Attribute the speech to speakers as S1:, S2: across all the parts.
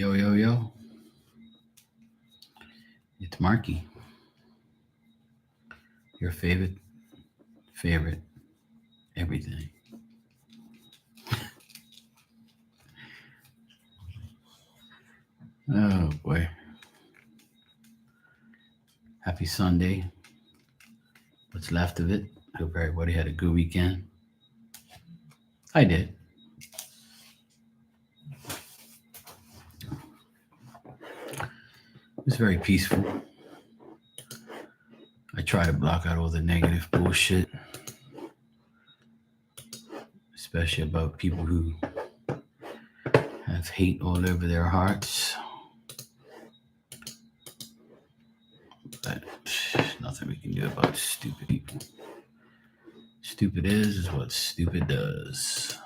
S1: Yo, yo, yo. It's Marky, your favorite, everything. Oh, boy. Happy Sunday. What's left of it? Hope everybody had a good weekend. I did. It was very peaceful. I try to block out all the negative bullshit, especially about people who have hate all over their hearts. But nothing we can do about stupid people. Stupid is what stupid does.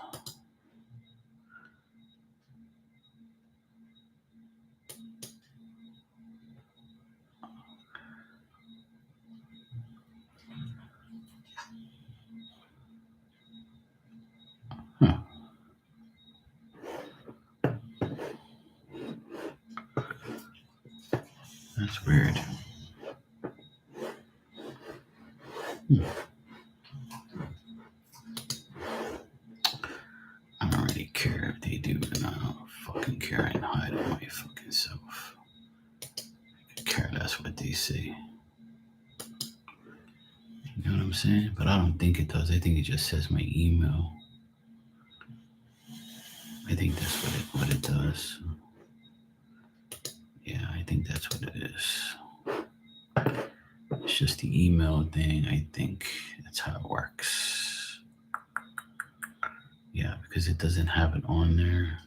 S1: Huh. That's weird. I don't really care if they do or not. I don't fucking care and hide on my fucking self. I could care less what they say. You know what I'm saying? But I don't think it does. I think it just says my email. I think that's what it does. Yeah, I think that's what it is. It's just the email thing. I think that's how it works. Yeah, because it doesn't have it on there.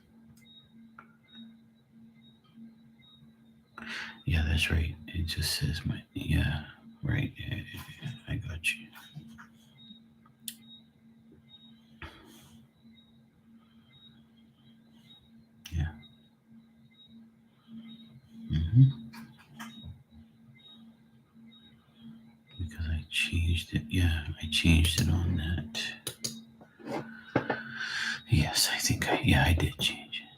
S1: Yeah, that's right. It just says my, yeah, right. Yeah, I got you. Yeah. Because I changed it. Yeah, I changed it on that. Yes, I did change it.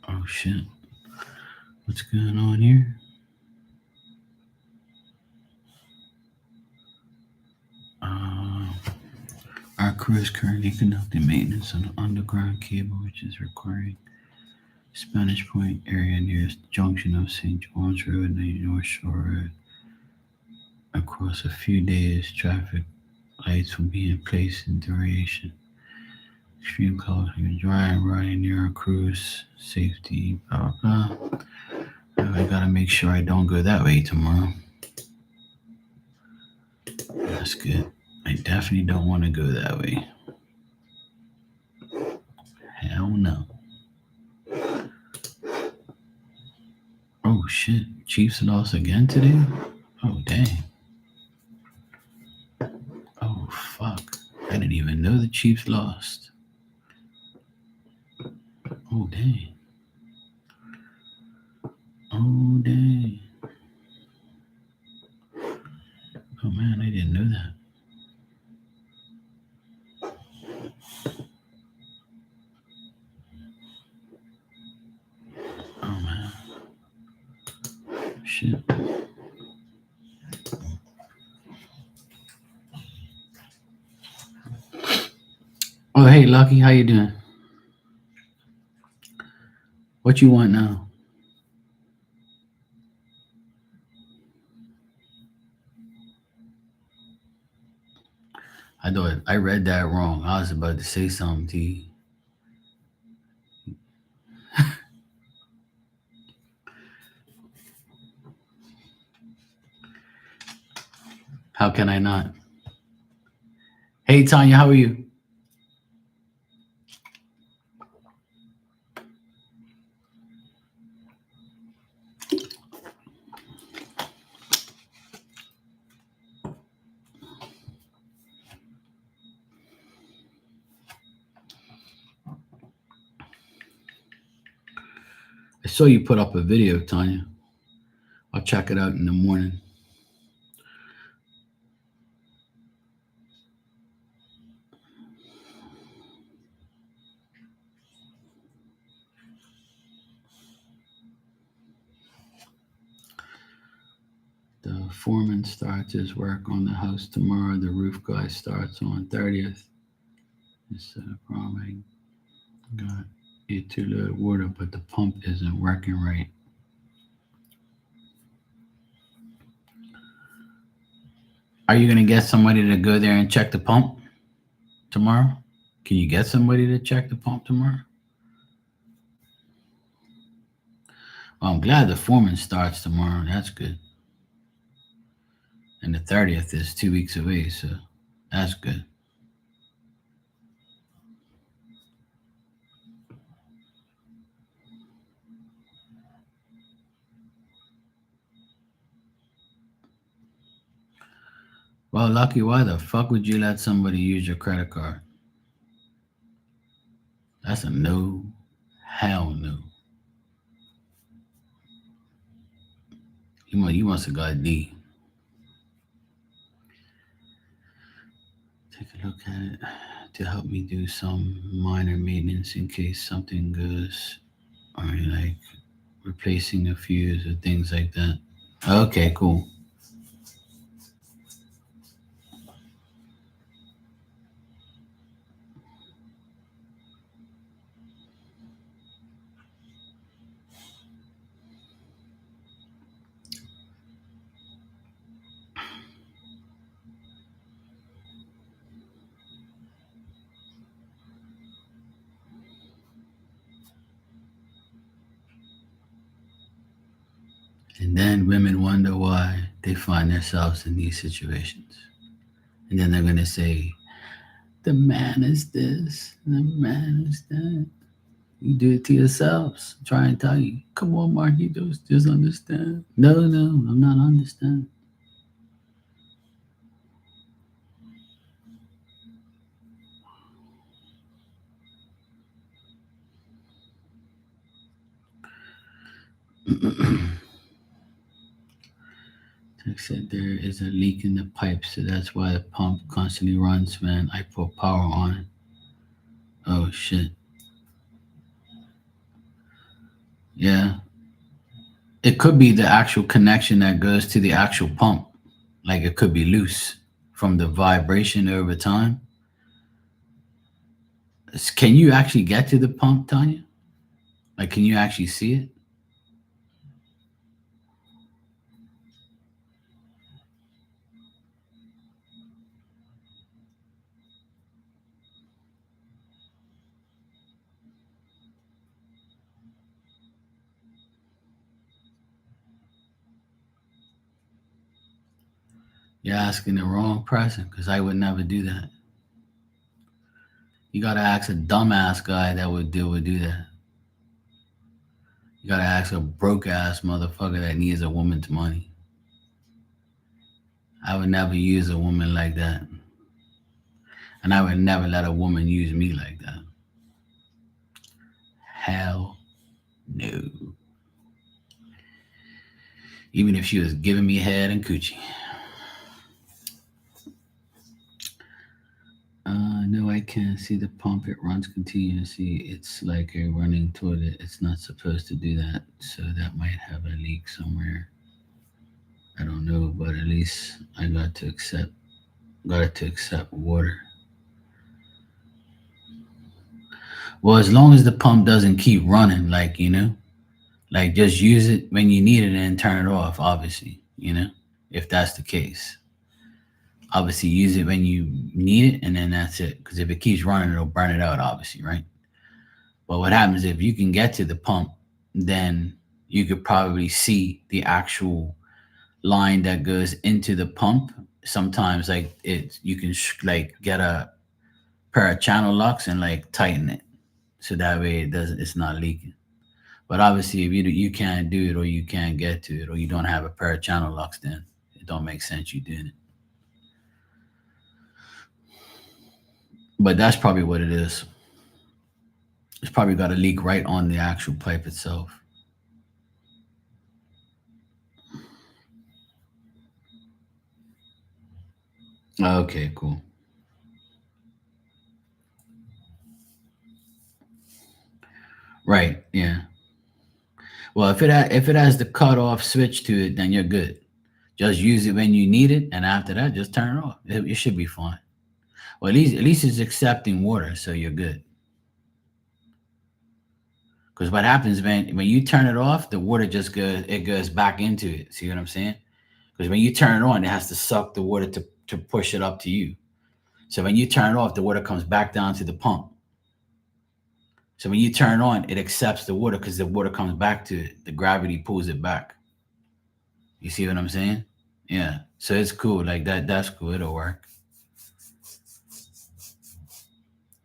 S1: Oh shit. What's going on here? Our crew is currently conducting maintenance on an underground cable which is requiring Spanish Point area nearest junction of St. John's Road and the North Shore Road. Across a few days, traffic lights will be in place in duration. Extreme caution, dry and riding near our cruise, safety, blah, blah, blah. I gotta make sure I don't go that way tomorrow. That's good. I definitely don't want to go that way. Hell no. Oh shit. Chiefs lost again today? Oh dang. Oh fuck. I didn't even know the Chiefs lost. Oh dang. Oh dang. Oh man, I didn't know that. Oh man. Shit. Oh hey Lucky, how you doing? What you want now? I thought I read that wrong. I was about to say something to you. How can I not? Hey Tanya, how are you? I saw you put up a video, Tanya. I'll check it out in the morning. foreman starts his work on the house tomorrow. The roof guy starts on 30th. Instead of problem, I got it too little water, but the pump isn't working right. Are you gonna get somebody to go there and check the pump tomorrow? Can you get somebody to check the pump tomorrow? Well, I'm glad the foreman starts tomorrow. That's good. And the 30th is 2 weeks away, so that's good. Well, Lucky, why the fuck would you let somebody use your credit card? That's a no. Hell no. You must have got D. Take a look at it to help me do some minor maintenance in case something goes, or like replacing a fuse or things like that. Okay, cool. And then women wonder why they find themselves in these situations. And then they're going to say, the man is this, the man is that. You do it to yourselves. Try and tell you, come on, Marquitos, just understand. No, no, I'm not understanding. Tech said there is a leak in the pipe, so that's why the pump constantly runs when I put power on it. Oh shit. Yeah. It could be the actual connection that goes to the actual pump. Like it could be loose from the vibration over time. Can you actually get to the pump, Tanya? Like, can you actually see it? You're asking the wrong person because I would never do that. You gotta ask a dumbass guy that would do that. You gotta ask a broke ass motherfucker that needs a woman's money. I would never use a woman like that. And I would never let a woman use me like that. Hell no. Even if she was giving me head and coochie. No, I can't see the pump. It runs continuously. It's like a running toilet. It's not supposed to do that. So that might have a leak somewhere. I don't know, but at least I got it to accept water. Well, as long as the pump doesn't keep running, like just use it when you need it and turn it off, obviously, if that's the case. Obviously, use it when you need it and then that's it. Because if it keeps running, it'll burn it out, obviously, right? But what happens if you can get to the pump, then you could probably see the actual line that goes into the pump. Sometimes, like you can like get a pair of channel locks and like tighten it so that way it's not leaking. But obviously, if you can't do it or you can't get to it or you don't have a pair of channel locks, then it don't make sense you doing it. But that's probably what it is. It's probably got a leak right on the actual pipe itself. Okay, cool. Right, yeah. Well, if it has the cut off switch to it, then you're good. Just use it when you need it, and after that, just turn it off. It should be fine. Well, at least it's accepting water, so you're good. Because what happens when you turn it off, the water just goes back into it. See what I'm saying? Because when you turn it on, it has to suck the water to push it up to you. So when you turn it off, the water comes back down to the pump. So when you turn it on, it accepts the water because the water comes back to it. The gravity pulls it back. You see what I'm saying? Yeah. So it's cool. Like that. That's cool. It'll work.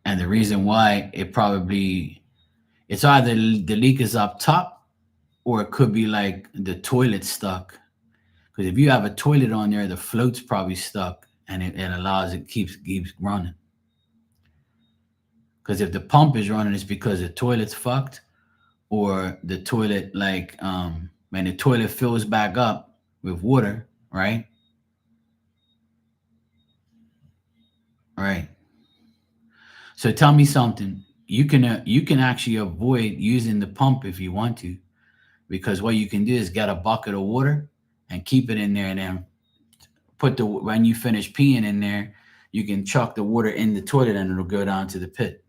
S1: And the reason why it's either the leak is up top or it could be like the toilet stuck. Because if you have a toilet on there, the float's probably stuck and it allows it keeps running. Because if the pump is running, it's because the toilet's fucked, or the toilet when the toilet fills back up with water, right? Right. So tell me something. You can actually avoid using the pump if you want to, because what you can do is get a bucket of water and keep it in there, and then when you finish peeing in there, you can chuck the water in the toilet and it'll go down to the pit,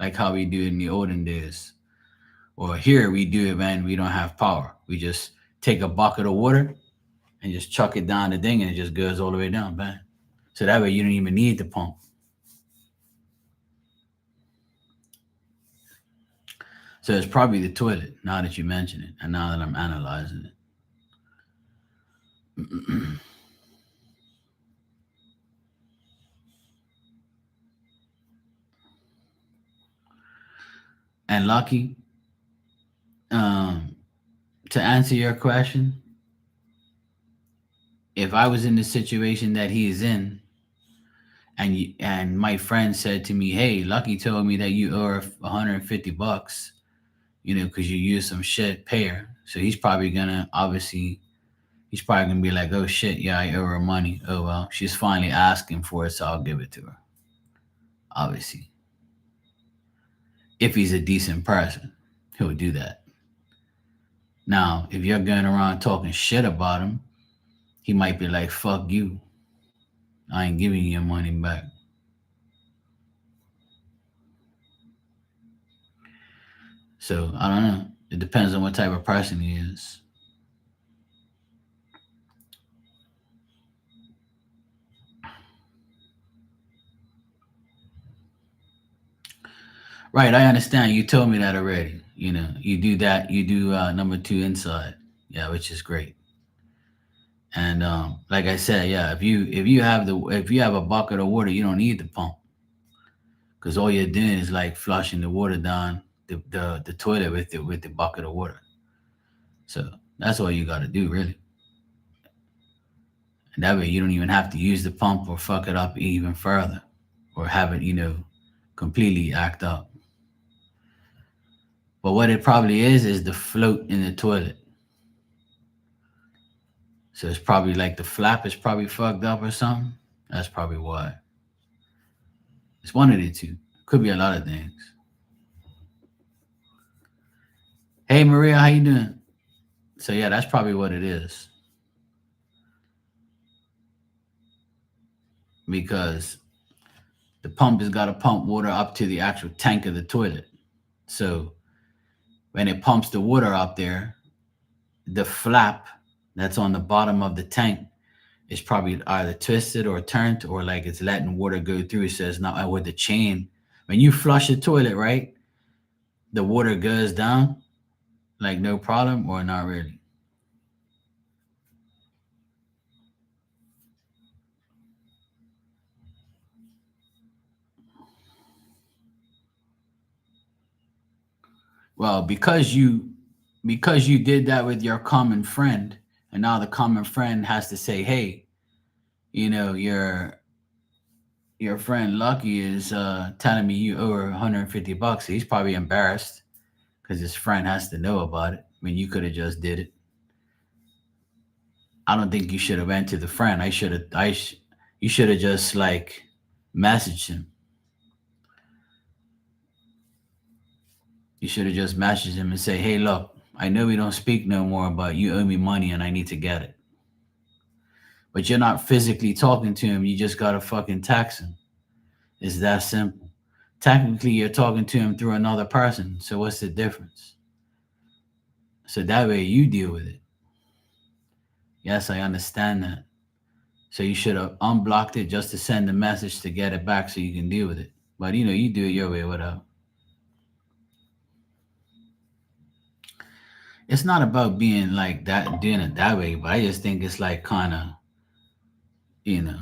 S1: like how we do in the olden days. Or here we do it when we don't have power. We just take a bucket of water and just chuck it down the thing, and it just goes all the way down, bang. So that way you don't even need the pump. So it's probably the toilet, now that you mention it, and now that I'm analyzing it. And Lucky, um, to answer your question, if I was in the situation that he is in, and my friend said to me, "Hey, Lucky told me that you owe her 150 bucks, because you used some shit, pay her." So he's probably gonna be like, "Oh shit, yeah, I owe her money. Oh well, she's finally asking for it, so I'll give it to her." Obviously, if he's a decent person, he'll do that. Now, if you're going around talking shit about him, he might be like, "Fuck you, I ain't giving you your money back." So I don't know. It depends on what type of person he is. Right, I understand. You told me that already. You do that. You do number two inside. Yeah, which is great. And like I said, yeah, if you have a bucket of water, you don't need the pump, because all you're doing is like flushing the water down the toilet with the bucket of water. So that's all you got to do, really. And that way you don't even have to use the pump or fuck it up even further, or have it, completely act up. But what it probably is the float in the toilet. So it's probably like the flap is probably fucked up or something. That's probably why. It's one of the two. Could be a lot of things. Hey Maria, how you doing? So yeah, that's probably what it is. Because the pump has got to pump water up to the actual tank of the toilet. So when it pumps the water up there, the flap that's on the bottom of the tank is probably either twisted or turned, or like it's letting water go through. So it's not with the chain. When you flush the toilet, right, the water goes down like no problem, or not really. Well, because you did that with your common friend, and now the common friend has to say, "Hey, your friend Lucky is telling me you owe her 150 bucks." He's probably embarrassed because his friend has to know about it. I mean, you could have just did it. I don't think you should have went to the friend. I should have. You should have just like messaged him. You should have just messaged him and say, "Hey, look, I know we don't speak no more, but you owe me money and I need to get it." but you're not physically talking to him. You just gotta fucking text him. It's that simple. Technically, you're talking to him through another person. So what's the difference? So that way you deal with it. Yes, I understand that. So you should have unblocked it just to send the message to get it back so you can deal with it. But you do it your way, whatever. It's not about being like that, doing it that way, but I just think it's like kind of, you know,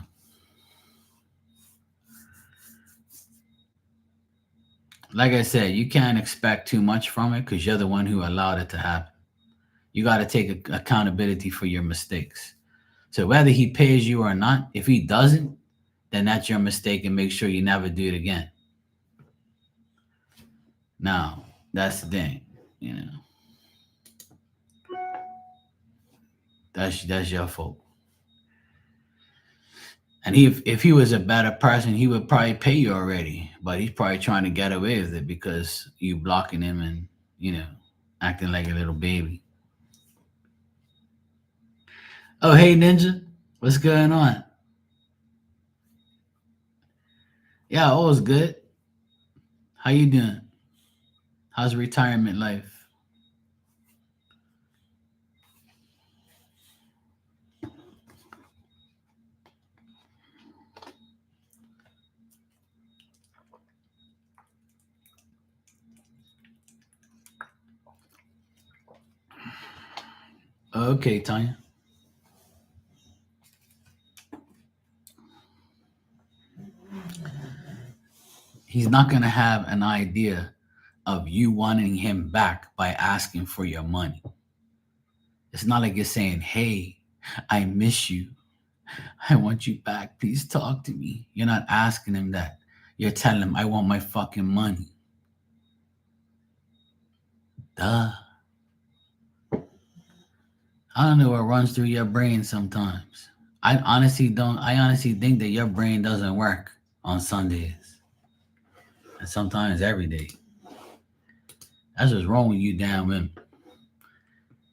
S1: like I said, you can't expect too much from it because you're the one who allowed it to happen. You got to take accountability for your mistakes. So whether he pays you or not, if he doesn't, then that's your mistake and make sure you never do it again. Now, that's the thing, you know. That's your fault. And if he was a better person, he would probably pay you already. But he's probably trying to get away with it because you blocking him and, you know, acting like a little baby. Oh, hey Ninja, what's going on? Yeah, all's good. How you doing? How's retirement life? Okay, Tanya. He's not gonna have an idea of you wanting him back by asking for your money. It's not like you're saying, "Hey, I miss you. I want you back. Please talk to me." You're not asking him that. You're telling him, "I want my fucking money." Duh. I don't know what runs through your brain sometimes. I honestly think that your brain doesn't work on Sundays. And sometimes every day. That's what's wrong with you damn women.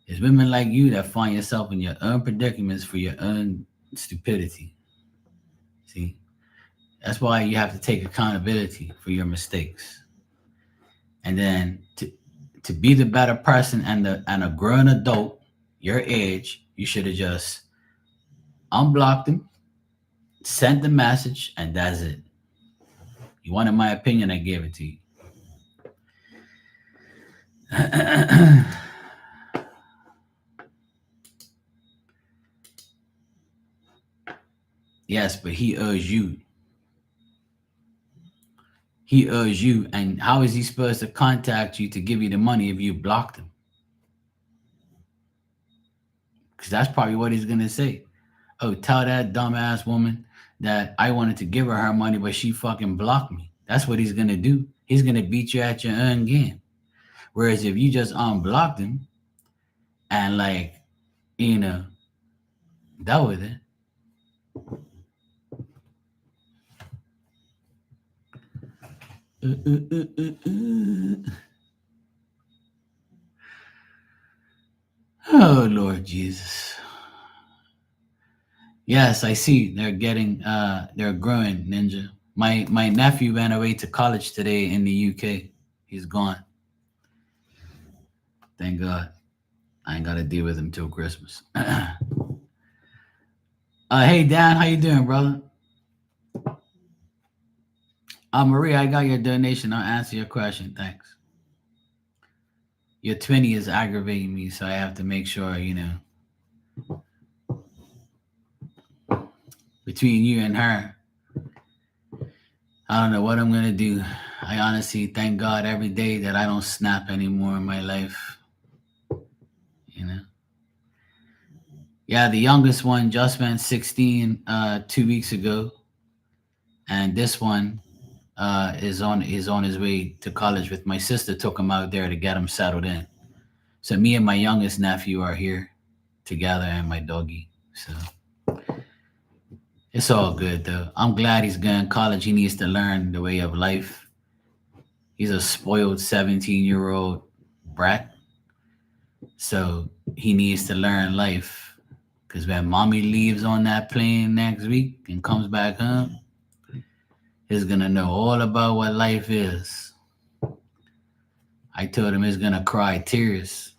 S1: It's women like you that find yourself in your own predicaments for your own stupidity. See? That's why you have to take accountability for your mistakes. And then to be the better person and a grown adult, your age, you should have just unblocked him, sent the message, and that's it. You wanted my opinion, I gave it to you. Yes, but he owes you. He owes you. And how is he supposed to contact you to give you the money if you blocked him? Because that's probably what he's going to say. Oh, tell that dumbass woman that I wanted to give her money, but she fucking blocked me. That's what he's going to do. He's going to beat you at your own game. Whereas if you just unblocked him and, like, you know, dealt with it. Oh, Lord Jesus. Yes, I see. They're growing, Ninja. My nephew went away to college today in the UK. He's gone. Thank God. I ain't got to deal with him till Christmas. Hey Dan, how you doing, brother? Maria, I got your donation. I'll answer your question. Thanks. Your 20 is aggravating me, so I have to make sure, between you and her, I don't know what I'm gonna do. I honestly thank God every day that I don't snap anymore in my life. You know. Yeah, the youngest one just went 16 2 weeks ago, and this one is on his way to college with my sister. Took him out there to get him settled in. So me and my youngest nephew are here together, and my doggy. So it's all good though. I'm glad he's going to college. He needs to learn the way of life. He's a spoiled 17-year-old brat. So he needs to learn life Because when mommy leaves on that plane next week and comes back home, he's gonna know all about what life is. I told him he's gonna cry tears.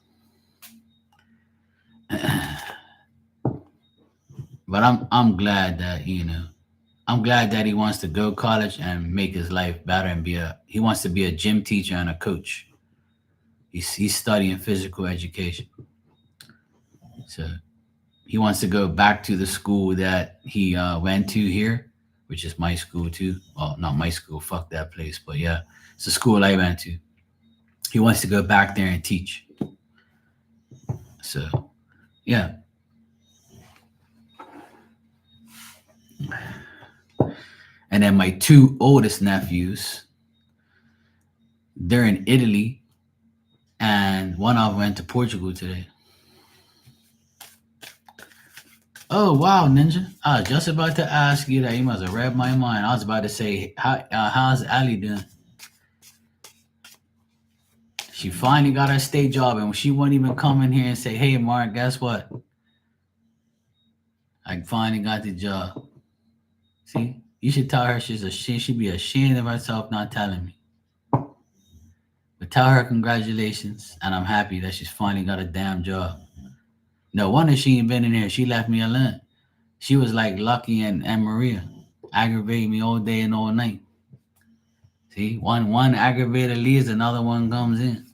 S1: But I'm glad that, I'm glad that he wants to go college and make his life better and he wants to be a gym teacher and a coach. He's studying physical education. So he wants to go back to the school that he went to here, which is my school too. Well, not my school, fuck that place, but yeah, it's the school I went to. He wants to go back there and teach. So yeah. And then my two oldest nephews, they're in Italy, and one of them went to Portugal today. Oh wow, Ninja! I was just about to ask you that. You must have read my mind. I was about to say, how's Ali doing? She finally got her state job, and she wouldn't even come in here and say, "Hey, Mark, guess what? I finally got the job." See, you should tell her she should be ashamed of herself not telling me. But tell her congratulations, and I'm happy that she's finally got a damn job. No wonder she ain't been in here. She left me alone. She was like Lucky and Maria, aggravating me all day and all night. See, one aggravator leaves, another one comes in.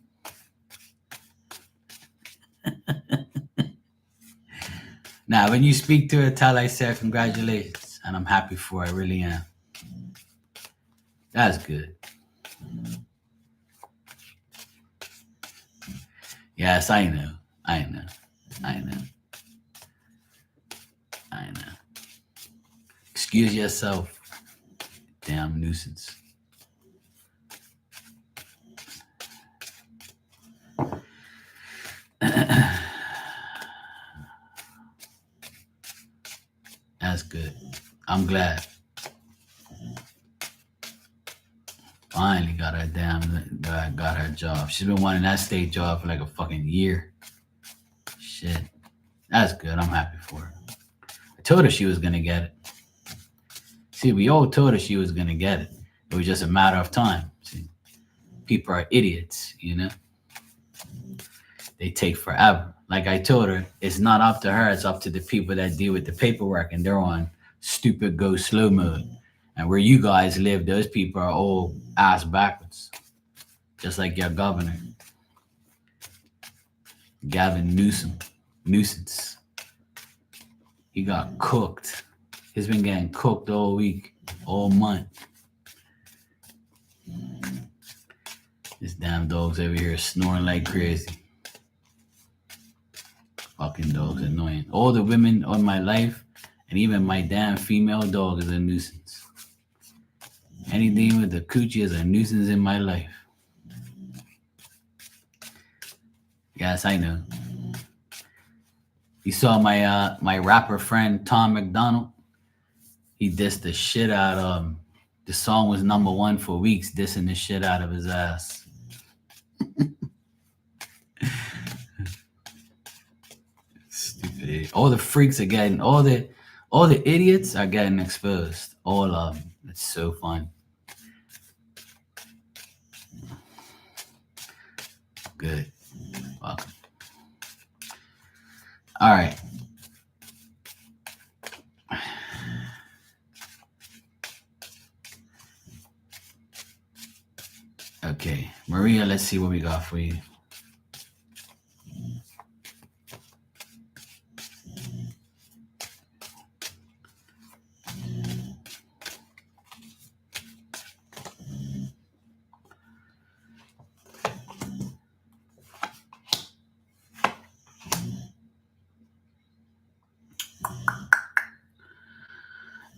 S1: Now, when you speak to her, tell her I said congratulations, and I'm happy for her. I really am. That's good. Yes, I know. I know. I know. I know. Excuse yourself. Damn nuisance. That's good. I'm glad. Finally got her job. She's been wanting that state job for like a fucking year. Shit. That's good. I'm happy for her. I told her she was gonna get it. See, we all told her she was gonna get it. It was just a matter of time. See, people are idiots, They take forever. Like I told her, it's not up to her, it's up to the people that deal with the paperwork, and they're on stupid go slow mode. And where you guys live, those people are all ass backwards. Just like your governor, Gavin Nuisance. He got cooked. He's been getting cooked all week, all month. This damn dog's over here snoring like crazy. Fucking dog's annoying. All the women on my life, and even my damn female dog, is a nuisance. Anything with the coochie is a nuisance in my life. Yes, I know. You saw my rapper friend Tom McDonald. He dissed the shit out of him. The song was #1 for weeks, dissing the shit out of his ass. Stupid. All the freaks are getting, all the idiots are getting exposed. All of them. It's so fun. Good. Welcome. All right. Okay, Maria, let's see what we got for you.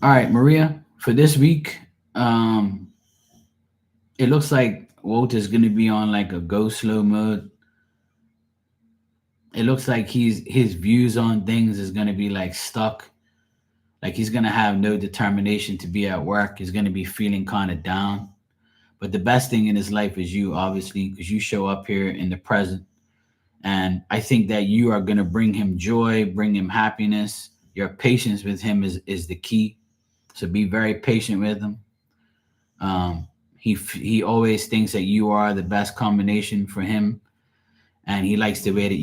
S1: All right, Maria, for this week, it looks like Walter's gonna be on like a go slow mode. It looks like his views on things is gonna be like stuck. Like he's gonna have no determination to be at work. He's gonna be feeling kind of down. But the best thing in his life is you, obviously, because you show up here in the present And I think that you are going to bring him joy, bring him happiness. Your patience with him is the key. So be very patient with him. He always thinks that you are the best combination for him, and he likes the way that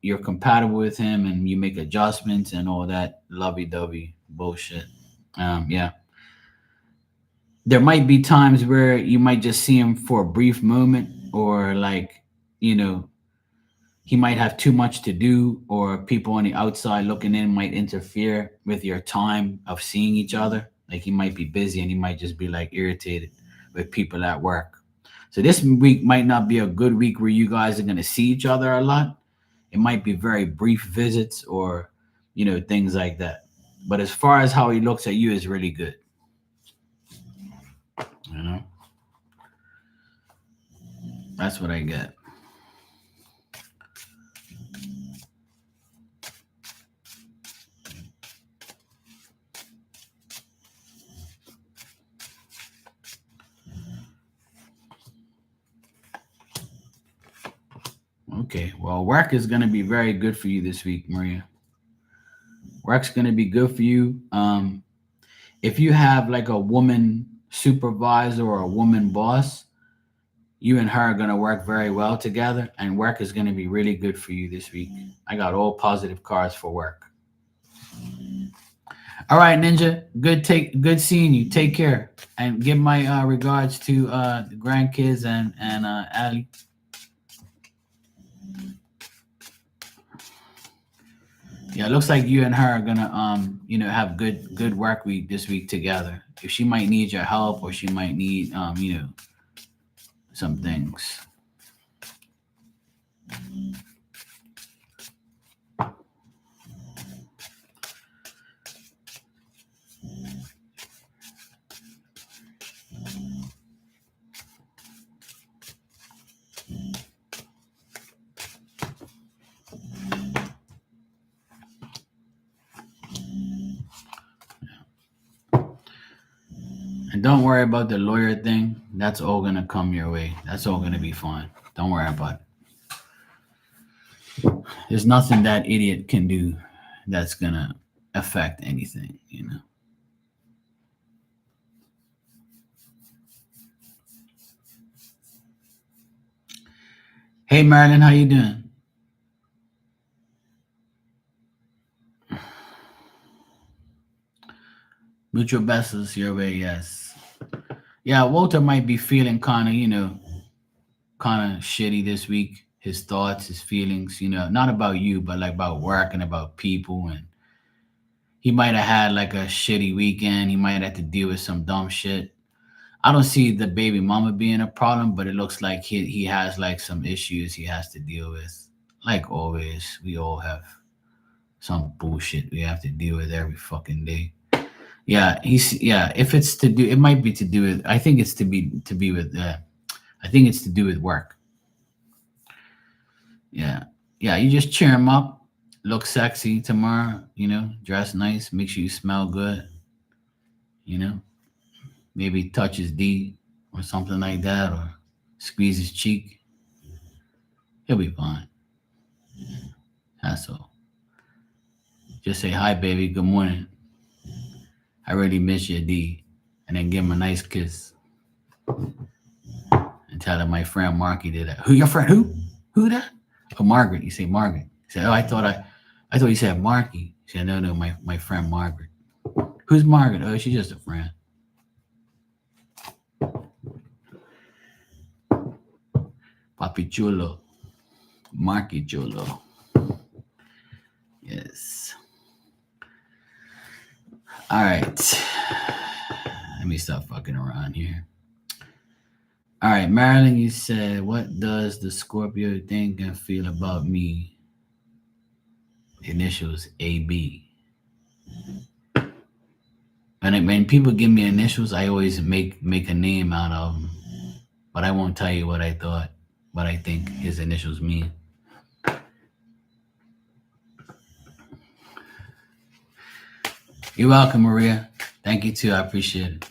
S1: you're compatible with him and you make adjustments and all that lovey-dovey bullshit. Yeah, there might be times where you might just see him for a brief moment, or like, you know, he might have too much to do, or people on the outside looking in might interfere with your time of seeing each other. Like he might be busy and he might just be like irritated with people at work. So this week might not be a good week where you guys are going to see each other a lot. It might be very brief visits, or, things like that. But as far as how he looks at you is really good. You know, that's what I get. Okay, well, work is going to be very good for you this week, Maria. Work's going to be good for you. If you have like a woman supervisor or a woman boss, you and her are going to work very well together, and work is going to be really good for you this week. I got all positive cards for work. All right, Ninja. Good seeing you. Take care, and give my regards to the grandkids and Ali. Yeah, it looks like you and her are gonna have good work week this week together. If she might need your help, or she might need some things. And don't worry about the lawyer thing. That's all gonna come your way. That's all gonna be fine. Don't worry about it. There's nothing that idiot can do that's gonna affect anything. Hey Marilyn, how you doing? Mutual best is your way, yes. Yeah, Walter might be feeling kind of shitty this week. His thoughts, his feelings, not about you, but like about work and about people. And he might have had like a shitty weekend. He might have to deal with some dumb shit. I don't see the baby mama being a problem, but it looks like he has like some issues he has to deal with. Like always, we all have some bullshit we have to deal with every fucking day. Yeah, yeah. If it's to do, it might be to do with. I think it's to be with. I think it's to do with work. Yeah, yeah. You just cheer him up. Look sexy tomorrow. Dress nice. Make sure you smell good. You know, maybe touch his D or something like that, or squeeze his cheek. He'll be fine. That's all. Just say hi, baby. Good morning. I really miss you, D, and then give him a nice kiss and tell him my friend Marky did that. Who your friend? Who? Who that? Oh, Margaret. You say Margaret. He said, oh, I thought you said Marky. He said, no, my friend Margaret. Who's Margaret? Oh, she's just a friend. Papi Chulo. Marky Chulo. Yes. All right. Let me stop fucking around here. All right, Marilyn, you said, what does the Scorpio think and feel about me? Initials AB. When people give me initials, I always make a name out of them, but I won't tell you what I think his initials mean. You're welcome, Maria. Thank you too. I appreciate it.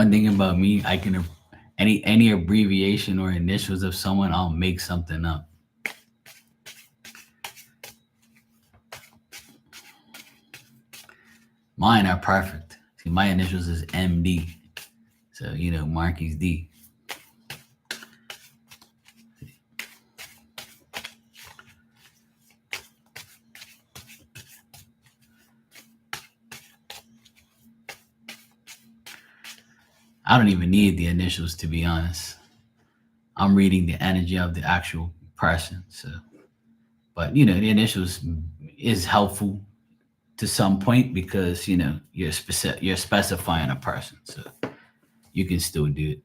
S1: One thing about me, I can any abbreviation or initials of someone, I'll make something up. Mine are perfect. See, my initials is MD. So, Marky's D. I don't even need the initials, to be honest. I'm reading the energy of the actual person. So, but the initials is helpful to some point because you're specifying a person, so you can still do it.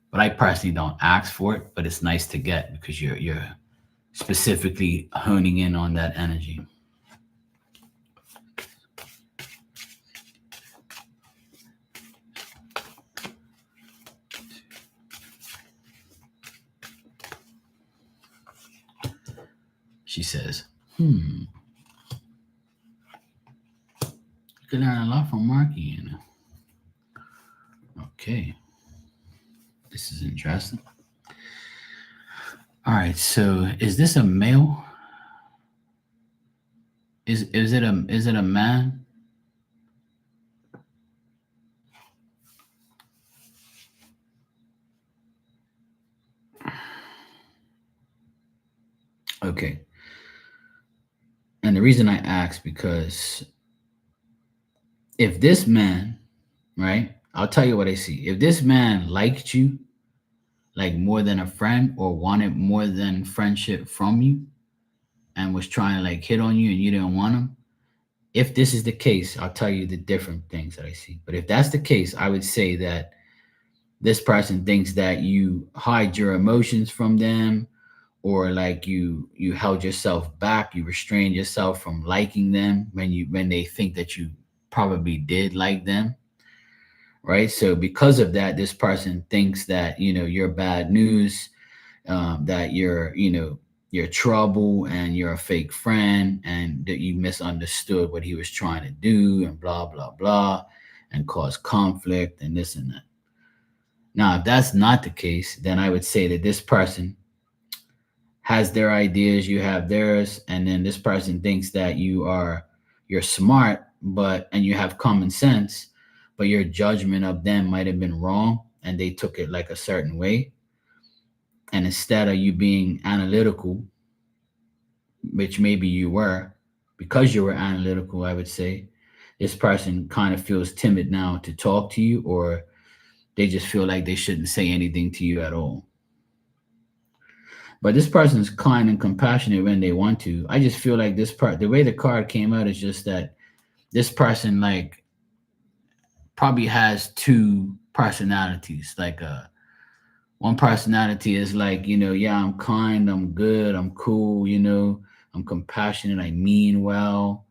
S1: But I personally don't ask for it, but it's nice to get because you're specifically honing in on that energy. She says, you can learn a lot from Marky. Okay, this is interesting. All right, so is this a male? Is it a man? Okay. And the reason I ask because if this man, right? I'll tell you what I see. If this man liked you like more than a friend or wanted more than friendship from you and was trying to like hit on you and you didn't want him, if this is the case, I'll tell you the different things that I see. But if that's the case, I would say that this person thinks that you hide your emotions from them or like you held yourself back, you restrained yourself from liking them when they think that you probably did like them, right? So because of that, this person thinks that you're bad news, that you're trouble and you're a fake friend and that you misunderstood what he was trying to do and blah blah blah and cause conflict and this and that. Now, if that's not the case, then I would say that this person has their ideas, you have theirs, and then this person thinks that you're smart, but and you have common sense, but your judgment of them might have been wrong and they took it like a certain way. And instead of you being analytical, which maybe you were, because you were analytical, I would say, this person kind of feels timid now to talk to you, or they just feel like they shouldn't say anything to you at all. But this person's kind and compassionate when they want to. I just feel like this part, the way the card came out is just that this person like probably has two personalities. Like one personality is like, yeah, I'm kind, I'm good, I'm cool, I'm compassionate, I mean well,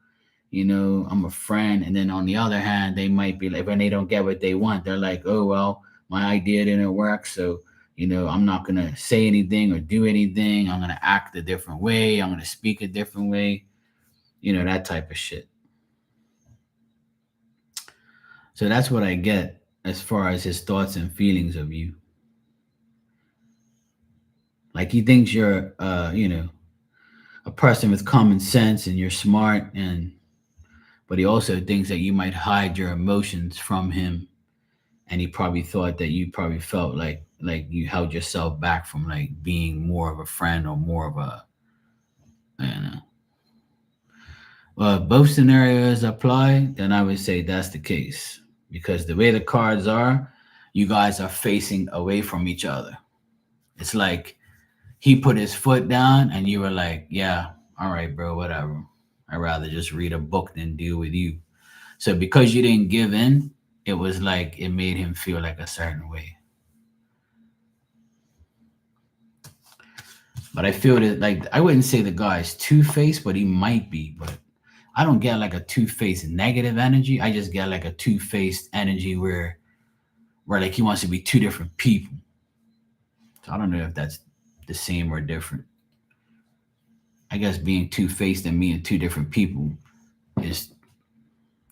S1: I'm a friend. And then on the other hand, they might be like, when they don't get what they want, they're like, oh, well, my idea didn't work. So, I'm not going to say anything or do anything. I'm going to act a different way. I'm going to speak a different way, that type of shit. So that's what I get as far as his thoughts and feelings of you. Like he thinks you're, a person with common sense and you're smart but he also thinks that you might hide your emotions from him, and he probably thought that you probably felt like you held yourself back from like being more of a friend or more of a, you know. Well, if both scenarios apply, then I would say that's the case because the way the cards are, you guys are facing away from each other. It's like he put his foot down and you were like, yeah, all right, bro, whatever. I'd rather just read a book than deal with you. So because you didn't give in, it was like it made him feel like a certain way. But I feel that like I wouldn't say the guy's two-faced, but he might be. But I don't get like a two-faced negative energy. I just get like a two-faced energy where like he wants to be two different people. So I don't know if that's the same or different. I guess being two-faced and being two different people is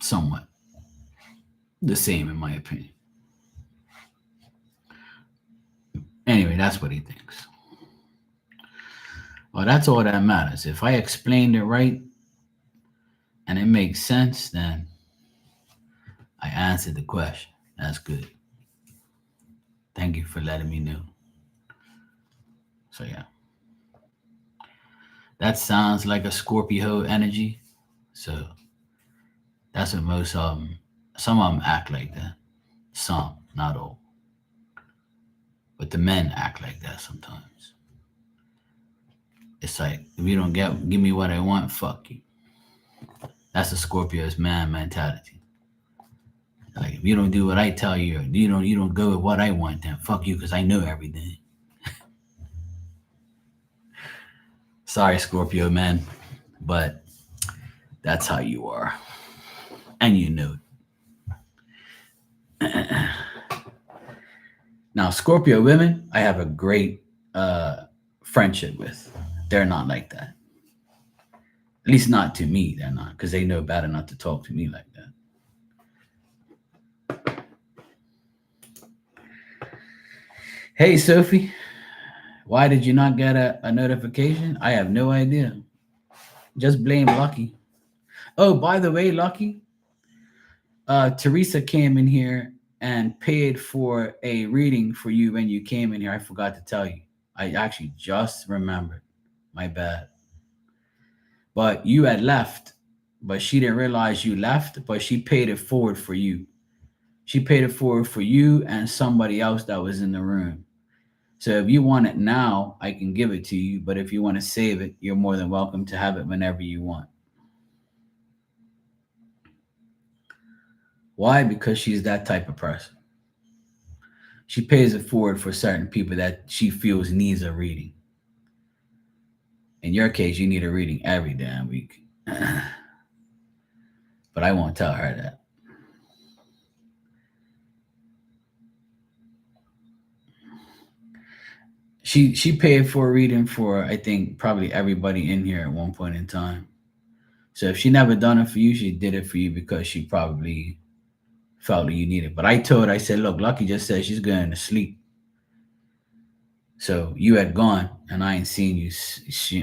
S1: somewhat the same in my opinion. Anyway, that's what he thinks. Well, that's all that matters. If I explained it right and it makes sense, then I answered the question. That's good. Thank you for letting me know. So yeah, that sounds like a Scorpio energy. So that's what most of them. Some of them act like that. Some, not all, but the men act like that sometimes. It's like if you don't give me what I want, fuck you. That's a Scorpio's man mentality. Like if you don't do what I tell you, or you don't go with what I want, then fuck you because I know everything. Sorry, Scorpio man, but that's how you are, and you know it. Now, Scorpio women, I have a great uh, friendship with. They're not like that. At least not to me. They're not because they know better not to talk to me like that. Hey, Sophie, why did you not get a notification? I have no idea. Just blame Lucky. Oh, by the way, Lucky, Teresa came in here and paid for a reading for you when you came in here. I forgot to tell you. I actually just remembered. My bad. But you had left, but she didn't realize you left, but she paid it forward for you. She paid it forward for you and somebody else that was in the room. So if you want it now, I can give it to you. But if you want to save it, you're more than welcome to have it whenever you want. Why? Because she's that type of person. She pays it forward for certain people that she feels needs a reading. In your case, you need a reading every damn week. But I won't tell her that. She paid for a reading for I think probably everybody in here at one point in time. So if she never done it for you, she did it for you because she probably felt that you needed it. But I told her, I said, look, Lucky just said she's going to sleep. So you had gone, and I ain't seen you.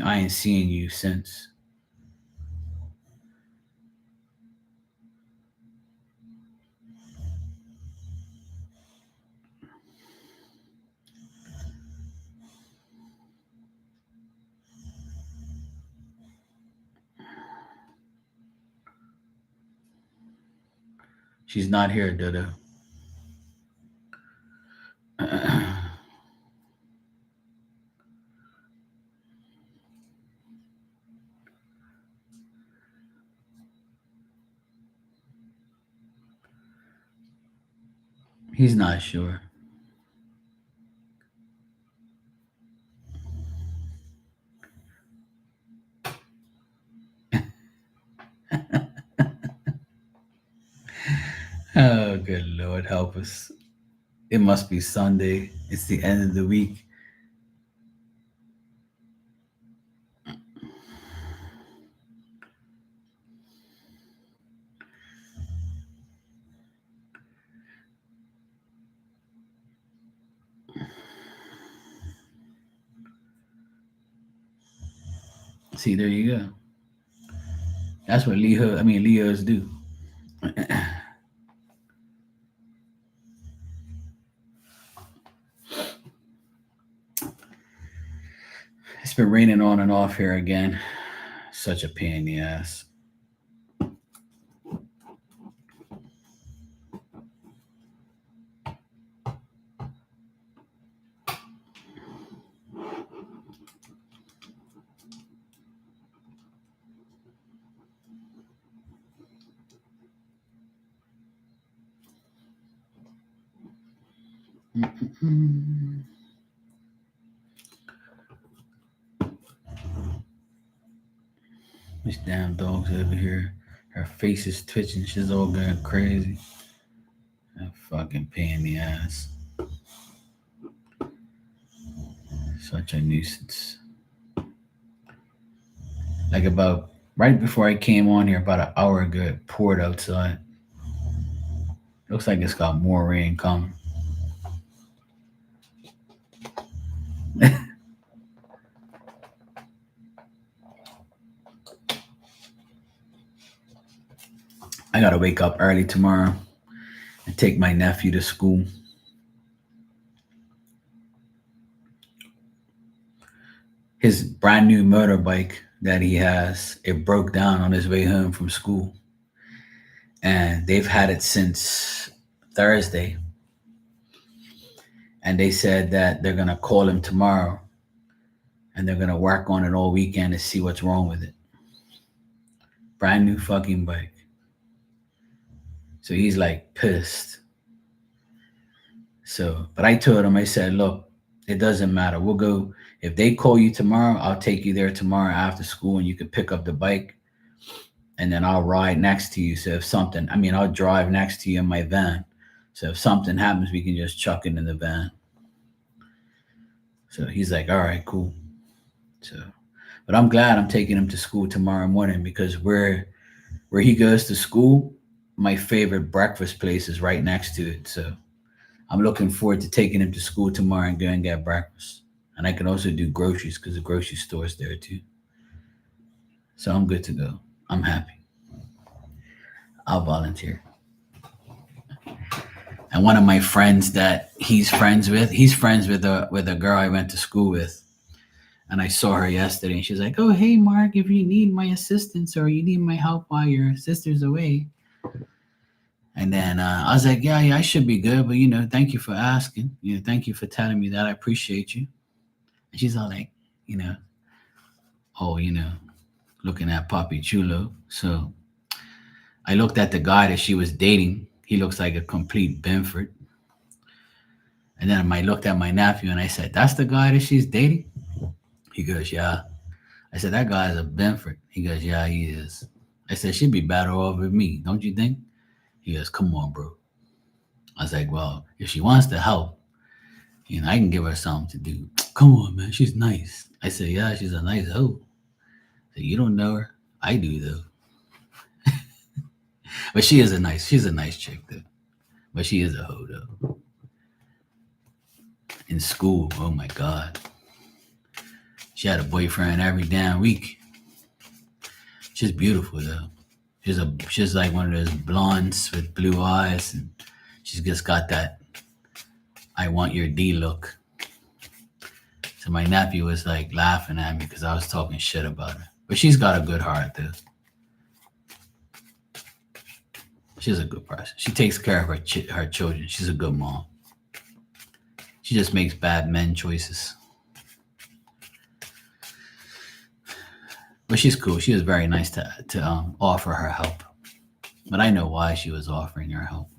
S1: I ain't seen you since. She's not here, Dodo. He's not sure. Oh, good Lord, help us. It must be Sunday. It's the end of the week. See, there you go. That's what Leos do. It's been raining on and off here again. Such a pain in the ass. Mm-mm-mm. This damn dog's over here. Her face is twitching. She's all going crazy. That fucking pain in the ass. Such a nuisance. Like about right before I came on here, about an hour ago, it poured outside. Looks like it's got more rain coming. I gotta wake up early tomorrow and take my nephew to school. His brand new motorbike that he has, it broke down on his way home from school. And they've had it since Thursday. And they said that they're gonna call him tomorrow and they're gonna work on it all weekend to see what's wrong with it. Brand new fucking bike. So he's like pissed. So, but I told him, I said, look, it doesn't matter. We'll go. If they call you tomorrow, I'll take you there tomorrow after school and you can pick up the bike and then I'll ride next to you. So if something, I mean, I'll drive next to you in my van. So if something happens, we can just chuck it in the van. So he's like, all right, cool. So, but I'm glad I'm taking him to school tomorrow morning because where he goes to school, my favorite breakfast place is right next to it. So I'm looking forward to taking him to school tomorrow and go and get breakfast. And I can also do groceries because the grocery store is there too. So I'm good to go. I'm happy. I'll volunteer. And one of my friends that he's friends with a girl I went to school with. And I saw her yesterday and she's like, oh, hey, Mark, if you need my assistance or you need my help while your sister's away. And then I was like, yeah, I should be good. But, thank you for asking. Thank you for telling me that. I appreciate you. And she's all like, you know, oh, looking at Papi Chulo. So I looked at the guy that she was dating. He looks like a complete Benford. And then I looked at my nephew and I said, that's the guy that she's dating? He goes, yeah. I said, that guy's a Benford. He goes, yeah, he is. I said, she'd be better off with me, don't you think? He goes, come on, bro. I was like, well, if she wants to help, I can give her something to do. Come on, man, she's nice. I said, yeah, she's a nice hoe. I said, you don't know her? I do, though. But she's a nice chick, though. But she is a hoe, though. In school, oh my God. She had a boyfriend every damn week. She's beautiful, though. She's like one of those blondes with blue eyes, and she's just got that I want your D look. So my nephew was like laughing at me because I was talking shit about her. But she's got a good heart, though. She's a good person. She takes care of her children. She's a good mom. She just makes bad men choices. But she's cool. She was very nice to offer her help. But I know why she was offering her help.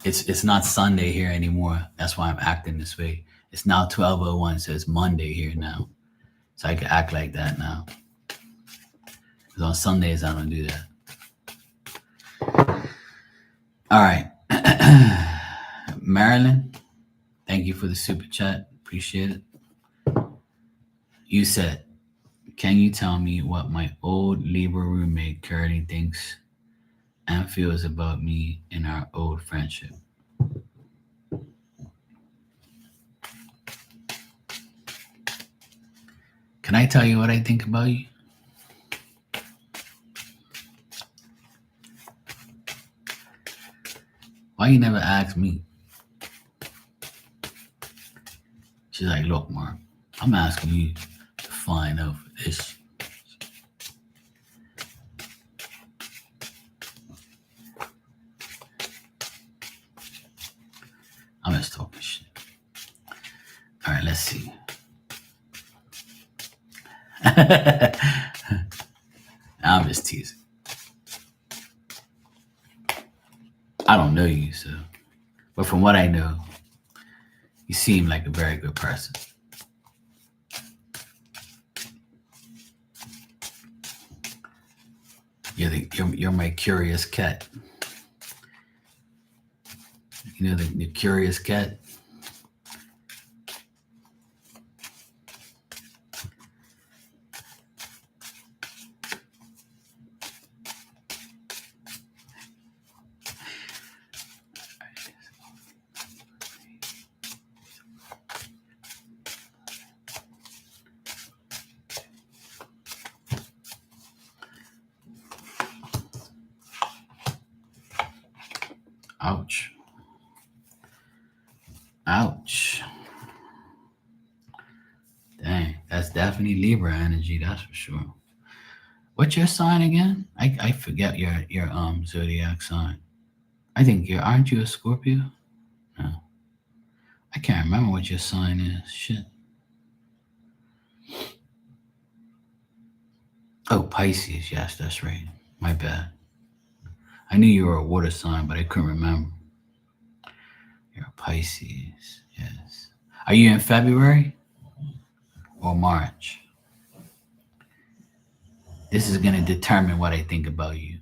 S1: It's not Sunday here anymore. That's why I'm acting this way. It's now 12:01, so it's Monday here now. So I can act like that now. Because on Sundays I don't do that. All right. Marilyn, thank you for the super chat. Appreciate it. You said, can you tell me what my old Libra roommate Curly thinks and feels about me in our old friendship? Can I tell you what I think about you? Why you never ask me? She's like, look, Mark, I'm asking you to find out for this. I'm just talking shit. All right, let's see. I'm just teasing. I don't know you, so. But from what I know, you seem like a very good person. You're my curious cat. You know the curious cat? Ouch. Ouch. Dang, that's definitely Libra energy, that's for sure. What's your sign again? I forget your zodiac sign. I think you're aren't you a Scorpio? No. I can't remember what your sign is. Shit. Oh, Pisces. Yes, that's right. My bad. I knew you were a water sign, but I couldn't remember. You're a Pisces. Yes. Are you in February or March? This is going to determine what I think about you.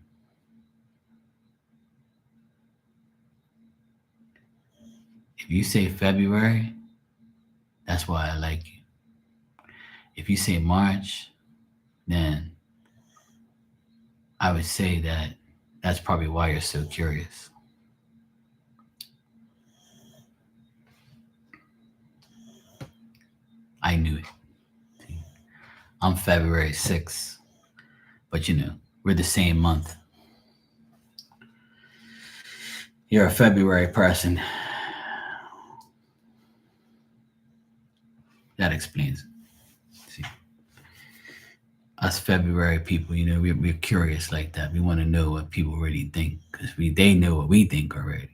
S1: If you say February, that's why I like you. If you say March, then I would say that that's probably why you're so curious. I knew it. I'm February 6th, but we're the same month. You're a February person. That explains it. See, us February people, we're curious like that. We want to know what people really think because they know what we think already.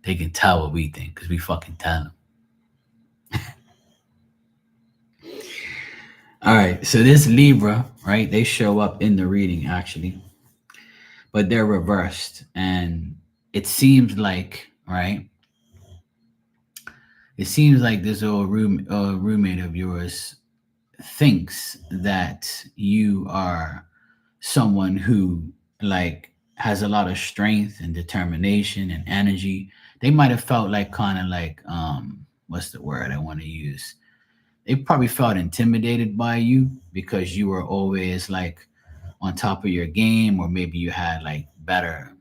S1: They can tell what we think because we fucking tell them. All right, so this Libra, right? They show up in the reading actually, but they're reversed, and it seems like, right? It seems like this old roommate of yours thinks that you are someone who like has a lot of strength and determination and energy. They might have felt like kind of like what's the word I want to use? They probably felt intimidated by you because you were always like on top of your game, or maybe you had like better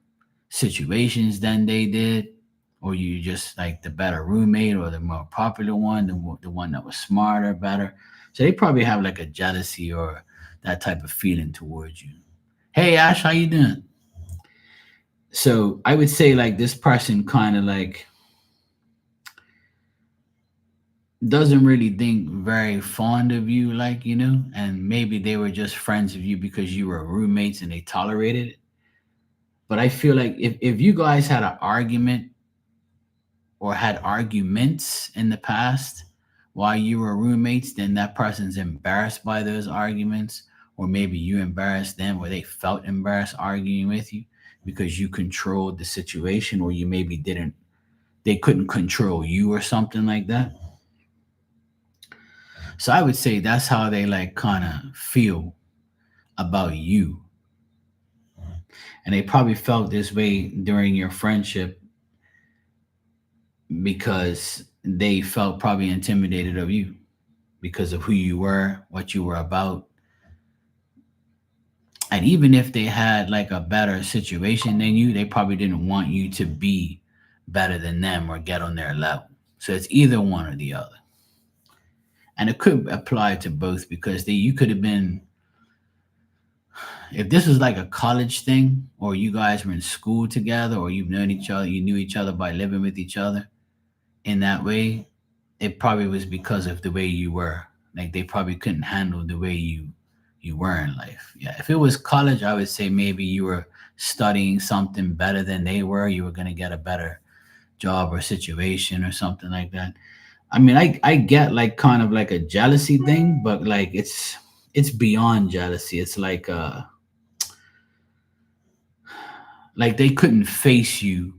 S1: situations than they did, or you just like the better roommate or the more popular one, the one that was smarter, better. So they probably have like a jealousy or that type of feeling towards you. Hey Ash, how you doing? So I would say like this person kind of like doesn't really think very fond of you, like, and maybe they were just friends of you because you were roommates and they tolerated it. But I feel like if you guys had an argument or had arguments in the past while you were roommates, then that person's embarrassed by those arguments, or maybe you embarrassed them, or they felt embarrassed arguing with you because you controlled the situation, or you maybe didn't, they couldn't control you or something like that. So I would say that's how they like kind of feel about you. And they probably felt this way during your friendship because they felt probably intimidated of you because of who you were, what you were about. And even if they had like a better situation than you, they probably didn't want you to be better than them or get on their level. So it's either one or the other. And it could apply to both because you could have been, if this was like a college thing, or you guys were in school together, or you've known each other, you knew each other by living with each other in that way, it probably was because of the way you were. Like they probably couldn't handle the way you were in life. Yeah. If it was college, I would say maybe you were studying something better than they were. You were gonna get a better job or situation or something like that. I mean, I get like kind of like a jealousy thing, but like it's beyond jealousy. It's like they couldn't face you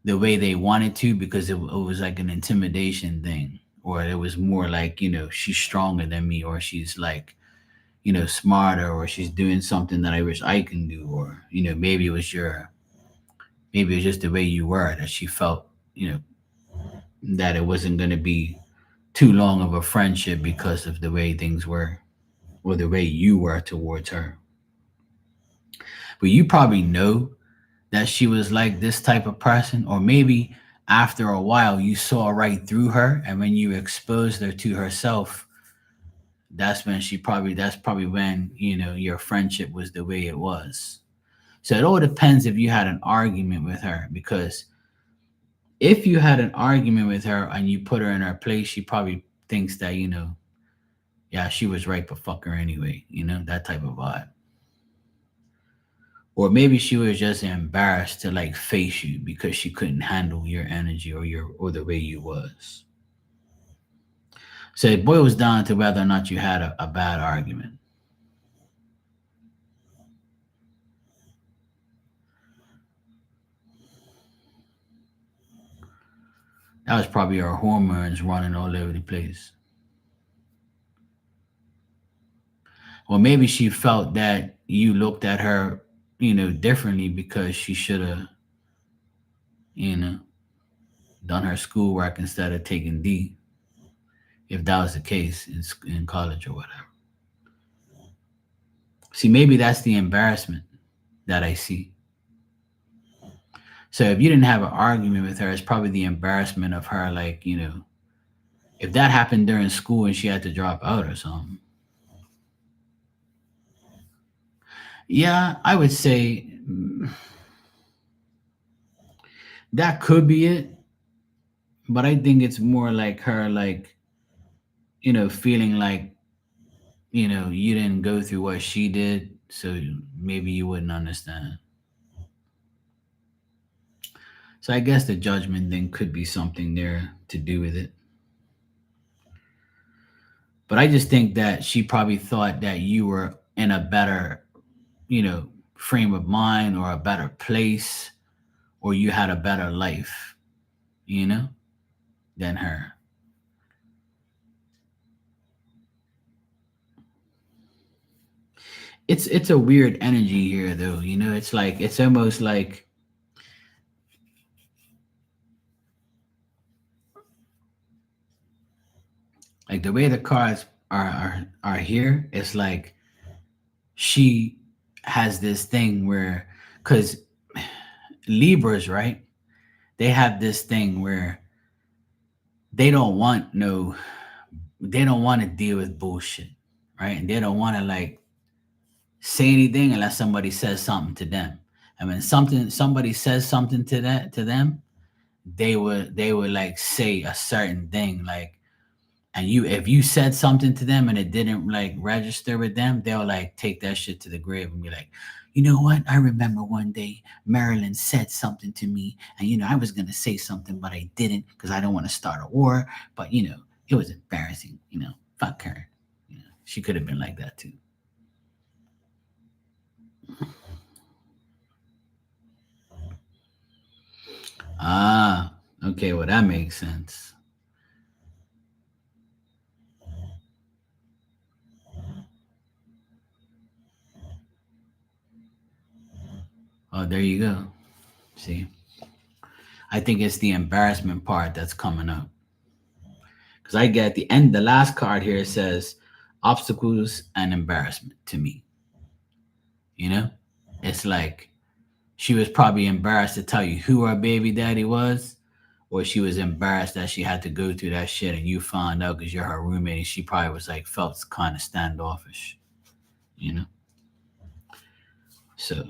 S1: the way they wanted to because it was like an intimidation thing, or it was more like she's stronger than me, or she's like smarter, or she's doing something that I wish I can do, or maybe it was just the way you were that she felt that it wasn't going to be too long of a friendship because of the way things were, or the way you were towards her. But you probably know that she was like this type of person, or maybe after a while you saw right through her, and when you exposed her to herself, that's probably when your friendship was the way it was. So it all depends if you had an argument with her, because if you had an argument with her and you put her in her place, she probably thinks that, yeah, she was right, but fuck her anyway, that type of vibe. Or maybe she was just embarrassed to like face you because she couldn't handle your energy or the way you was. So it boils down to whether or not you had a bad argument. That was probably her hormones running all over the place. Or maybe she felt that you looked at her, differently because she should have, you know, done her schoolwork instead of taking D, if that was the case in college or whatever. See, maybe that's the embarrassment that I see. So if you didn't have an argument with her, it's probably the embarrassment of her, like, if that happened during school and she had to drop out or something. Yeah, I would say that could be it, but I think it's more like her, like, feeling like, you didn't go through what she did, so maybe you wouldn't understand. So I guess the judgment thing could be something there to do with it. But I just think that she probably thought that you were in a better, you know, frame of mind or a better place, or you had a better life, you know, than her. It's a weird energy here though, it's like it's almost like the way the cards are here, it's like she has this thing where, because Libras, right? They have this thing where they don't want no, they don't want to deal with bullshit, right? And they don't want to like say anything unless somebody says something to them. And when somebody says something to them, they would like say a certain thing, like, and you if you said something to them and it didn't like register with them, they'll like take that shit to the grave and be like, you know what, I remember one day Marilyn said something to me, and I was gonna say something but I didn't because I don't want to start a war, but it was embarrassing, fuck her. She could have been like that too. Ah, okay, well that makes sense. Oh, there you go. See, I think it's the embarrassment part that's coming up, because I get the end. The last card here says obstacles and embarrassment to me. You know, it's like she was probably embarrassed to tell you who her baby daddy was, or she was embarrassed that she had to go through that shit and you found out because you're her roommate. And she probably was like felt kind of standoffish. You know, so.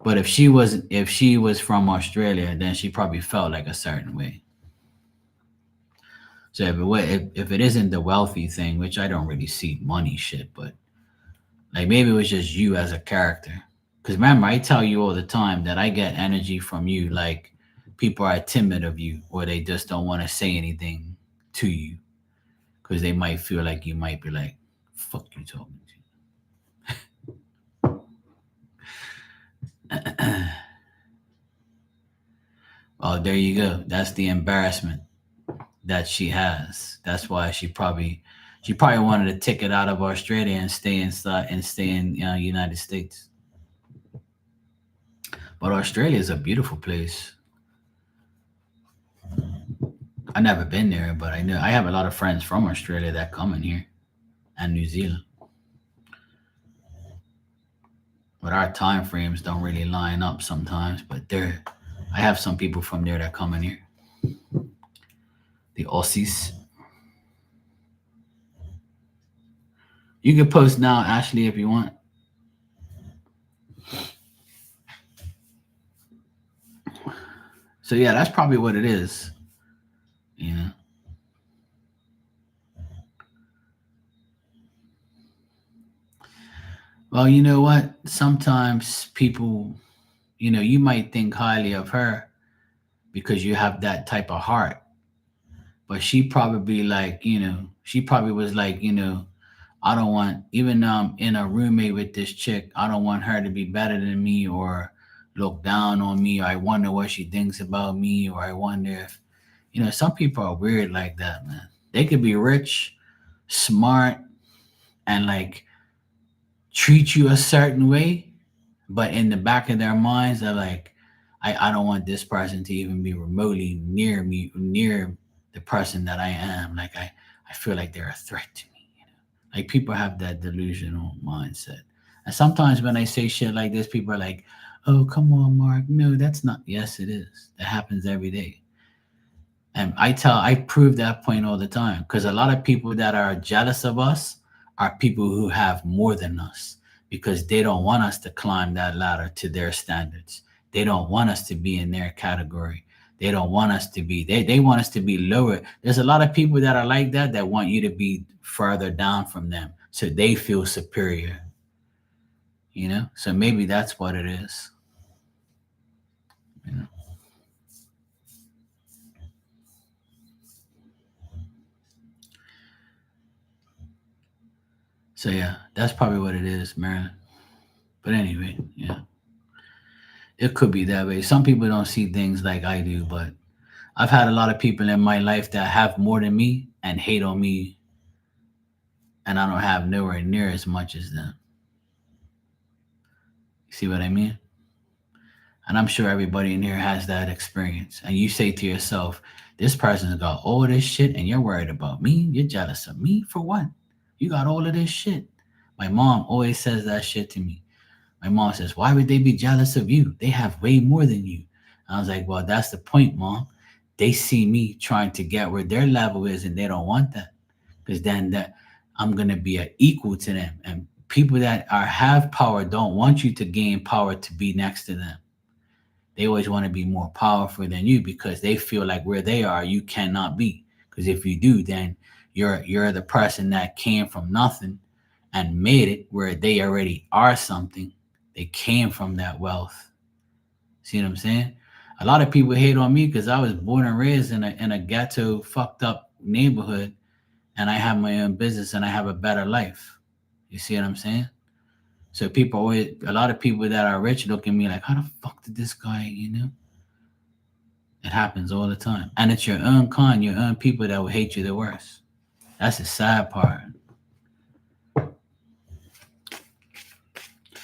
S1: But if she was from Australia, then she probably felt like a certain way. So if it isn't the wealthy thing, which I don't really see money shit, but like maybe it was just you as a character. Because remember, I tell you all the time that I get energy from you. Like people are timid of you, or they just don't want to say anything to you because they might feel like you might be like, "Fuck you talking to." Oh, there you go. That's the embarrassment that she has. That's why she probably wanted a ticket out of Australia and stay inside and stay in United States. But Australia is a beautiful place. I've never been there, but I know I have a lot of friends from Australia that come in here and New Zealand. But our time frames don't really line up sometimes. But I have some people from there that come in here. The Aussies. You can post now, Ashley, if you want. So yeah, that's probably what it is. You know. Well, you know what? Sometimes people, you might think highly of her because you have that type of heart. But she probably like, she probably was like, I don't want, even though I'm in a roommate with this chick, I don't want her to be better than me or look down on me. Or I wonder what she thinks about me, or I wonder if, some people are weird like that, man. They could be rich, smart, and like treat you a certain way, but in the back of their minds, they're like, I don't want this person to even be remotely near me, near the person that I am. Like I feel like they're a threat to me. Like people have that delusional mindset. And sometimes when I say shit like this, people are like, "Oh, come on, Mark. No, that's not." Yes, it is. That happens every day. And I prove that point all the time because a lot of people that are jealous of us are people who have more than us because they don't want us to climb that ladder to their standards. They don't want us to be in their category. They don't want us to be, they want us to be lower. There's a lot of people that are like that want you to be further down from them so they feel superior, So maybe that's what it is. You know? So yeah, that's probably what it is, Marilyn. But anyway, yeah. It could be that way. Some people don't see things like I do, but I've had a lot of people in my life that have more than me and hate on me, and I don't have nowhere near as much as them. You see what I mean? And I'm sure everybody in here has that experience. And you say to yourself, this person's got all this shit, and you're worried about me? You're jealous of me for what? You got all of this shit. My mom always says that shit to me. My mom says, why would they be jealous of you? They have way more than you. I was like, well, that's the point, Mom. They see me trying to get where their level is and they don't want that. Because then that I'm gonna be an equal to them. And people that are have power don't want you to gain power to be next to them. They always want to be more powerful than you because they feel like where they are, you cannot be. Because if you do, then you're the person that came from nothing and made it where they already are something. They came from that wealth. See what I'm saying? A lot of people hate on me because I was born and raised in a ghetto, fucked up neighborhood, and I have my own business and I have a better life. You see what I'm saying? So people always, a lot of people that are rich look at me like, how the fuck did this guy? It happens all the time, and it's your own kind, your own people that will hate you the worst. That's the sad part.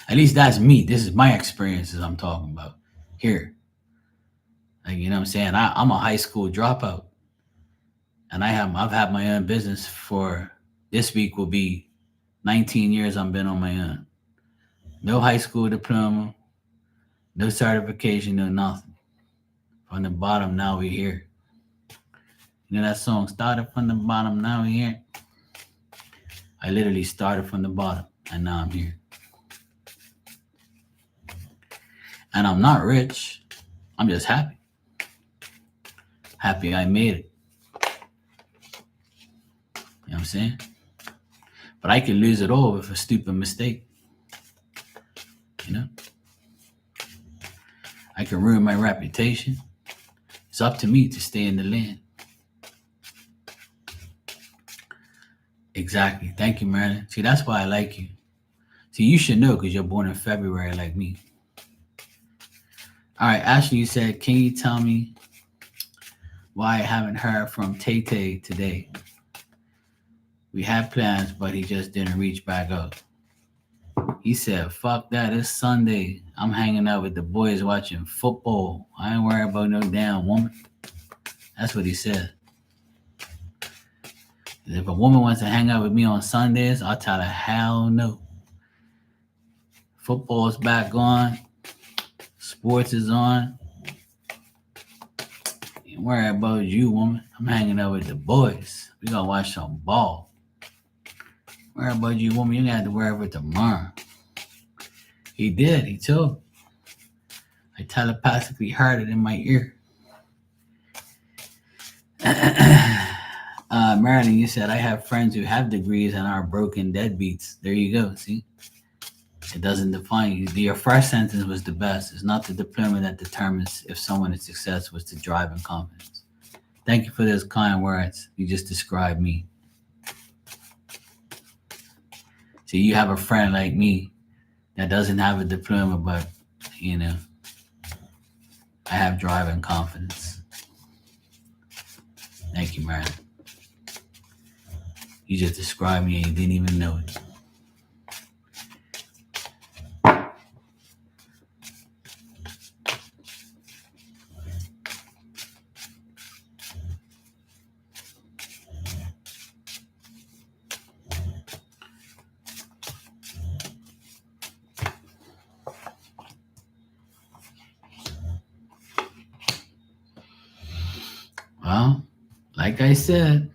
S1: At least that's me. This is my experiences I'm talking about here. Like you know what I'm saying? I'm a high school dropout, and I've had my own business for this week will be 19 years. I've been on my own. No high school diploma, no certification, no nothing. From the bottom, now we're here. You know that song started from the bottom, now we're here. I literally started from the bottom, and now I'm here. And I'm not rich. I'm just happy. Happy I made it. You know what I'm saying? But I could lose it all with a stupid mistake. You know? I can ruin my reputation. It's up to me to stay in the land. Exactly. Thank you, Marilyn. See, that's why I like you. See, you should know because you're born in February like me. All right, Ashley, you said, can you tell me why I haven't heard from Tay Tay today? We had plans, but he just didn't reach back up. He said, fuck that, it's Sunday. I'm hanging out with the boys watching football. I ain't worried about no damn woman. That's what he said. If a woman wants to hang out with me on Sundays, I'll tell her, hell no. Football's back on. Sports is on. Ain't worried about you, woman. I'm hanging out with the boys. We gonna watch some ball. Worry about you, woman. You gonna have to worry about tomorrow. He did. He told. I telepathically heard it in my ear. Marilyn, you said I have friends who have degrees and are broken deadbeats. There you go. See, it doesn't define you. Your first sentence was the best. It's not the diploma that determines if someone is successful. It's the drive and confidence. Thank you for those kind words. You just described me. So you have a friend like me that doesn't have a diploma, but you know, I have drive and confidence. Thank you, Marilyn. You just described me and you didn't even know it. Well, like I said,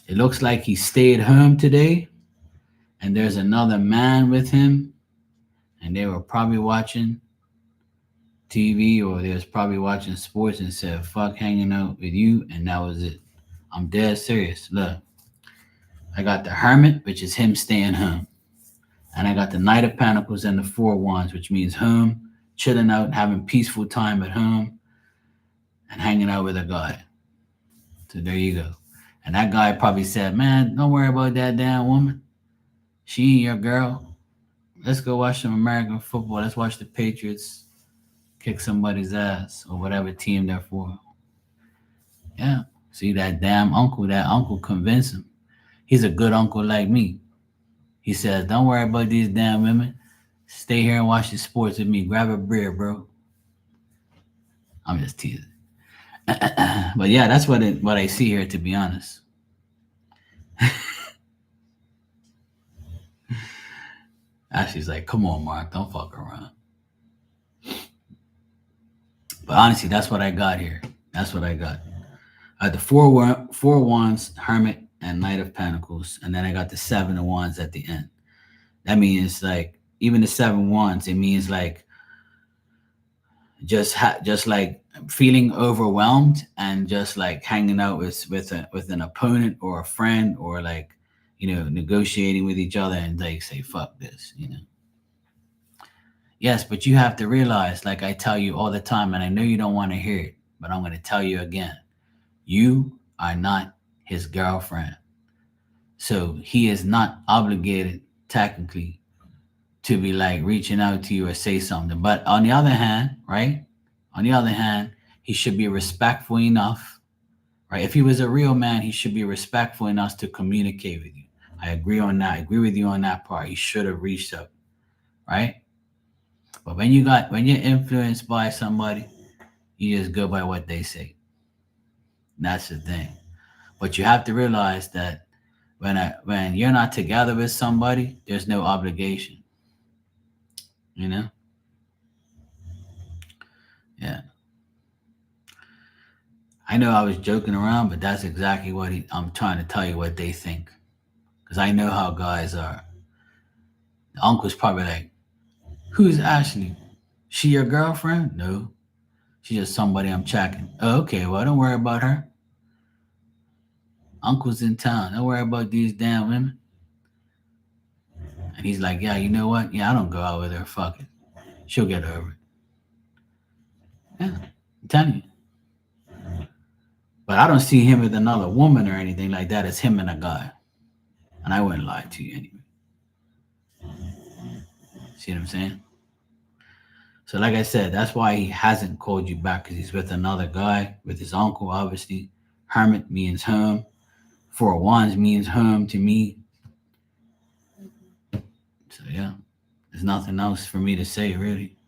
S1: it looks like he stayed home today and there's another man with him and they were probably watching TV or they was probably watching sports and said, fuck hanging out with you. And that was it. I'm dead serious. Look, I got the Hermit, which is him staying home. And I got the Knight of Pentacles and the Four Wands, which means home, chilling out, having peaceful time at home, and hanging out with a guy. So there you go. And that guy probably said, man, don't worry about that damn woman. She ain't your girl. Let's go watch some American football. Let's watch the Patriots kick somebody's ass or whatever team they're for. Yeah. See that damn uncle, that uncle convinced him. He's a good uncle like me. He says, don't worry about these damn women. Stay here and watch the sports with me. Grab a beer, bro. I'm just teasing. But yeah, that's what I see here, to be honest. Ashley's like, come on, Mark, don't fuck around. But honestly, that's what I got here. That's what I got. I had the four wands, Hermit, and Knight of Pentacles, and then I got the Seven of Wands at the end. That means like even the Seven Wands. It means like just like feeling overwhelmed and just like hanging out with an opponent or a friend or like negotiating with each other and like say fuck this. Yes, but you have to realize, like I tell you all the time, and I know you don't want to hear it, but I'm going to tell you again. You are not his girlfriend. So he is not obligated, technically, to be like reaching out to you or say something. But on the other hand, right? On the other hand, he should be respectful enough, right? If he was a real man, he should be respectful enough to communicate with you. I agree on that. I agree with you on that part. He should have reached out, right? But when you're influenced by somebody, you just go by what they say. That's the thing. But you have to realize that when you're not together with somebody, there's no obligation. Yeah. I know I was joking around, but that's exactly what I'm trying to tell you what they think. Because I know how guys are. The uncle's probably like, who's Ashley? She your girlfriend? No. She's just somebody I'm checking. Oh, okay, well, don't worry about her. Uncle's in town. Don't worry about these damn women. And he's like, yeah, you know what? Yeah, I don't go out with her. Fuck it. She'll get over it. Yeah, I'm telling you. But I don't see him with another woman or anything like that. It's him and a guy. And I wouldn't lie to you anyway. See what I'm saying? So like I said, that's why he hasn't called you back, because he's with another guy, with his uncle, obviously. Hermit means home. Four of Wands means home to me. So yeah, there's nothing else for me to say, really.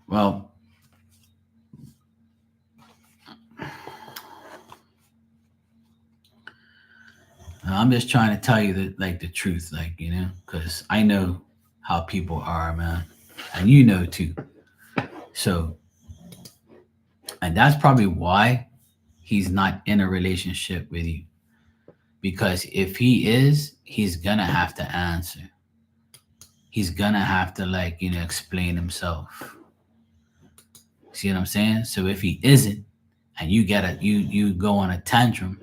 S1: Well, I'm just trying to tell you the truth, because I know how people are, man, and you know too. So, and that's probably why he's not in a relationship with you, because if he is, he's gonna have to answer. he's gonna have to like, explain himself. See what I'm saying? So if he isn't, and you go on a tantrum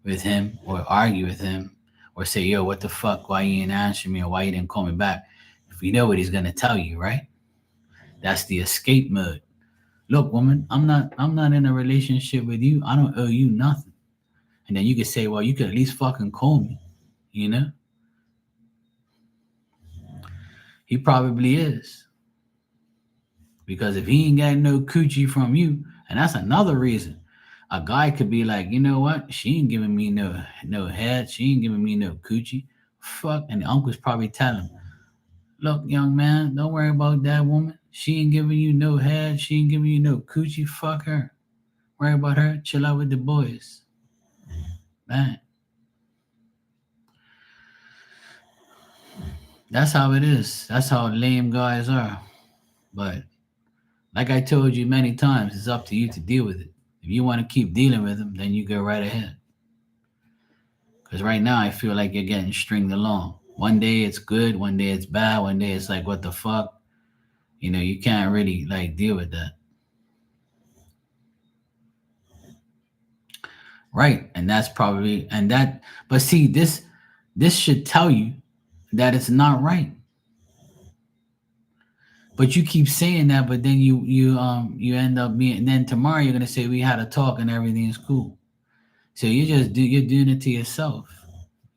S1: with him or argue with him or say, yo, what the fuck? Why you ain't answering me or why you didn't call me back? If you know what he's gonna tell you, right? That's the escape mode. Look, woman, I'm not in a relationship with you. I don't owe you nothing. And then you could say, well, you could at least fucking call me, you know? He probably is. Because if he ain't got no coochie from you, and that's another reason. A guy could be like, you know what? She ain't giving me no head. She ain't giving me no coochie. Fuck. And the uncle's probably telling him, look, young man, don't worry about that woman. She ain't giving you no head. She ain't giving you no coochie. Fuck her. Worry about her. Chill out with the boys. Man. That's how it is. That's how lame guys are. But like I told you many times, it's up to you to deal with it. If you want to keep dealing with them, then you go right ahead. Because right now, I feel like you're getting stringed along. One day it's good, one day it's bad, one day it's like, what the fuck? You can't really like deal with that. Right. And that's probably, but see, this should tell you that it's not right. But you keep saying that, but then you end up being, and then tomorrow you're gonna say we had a talk and everything's cool. So you're doing it to yourself.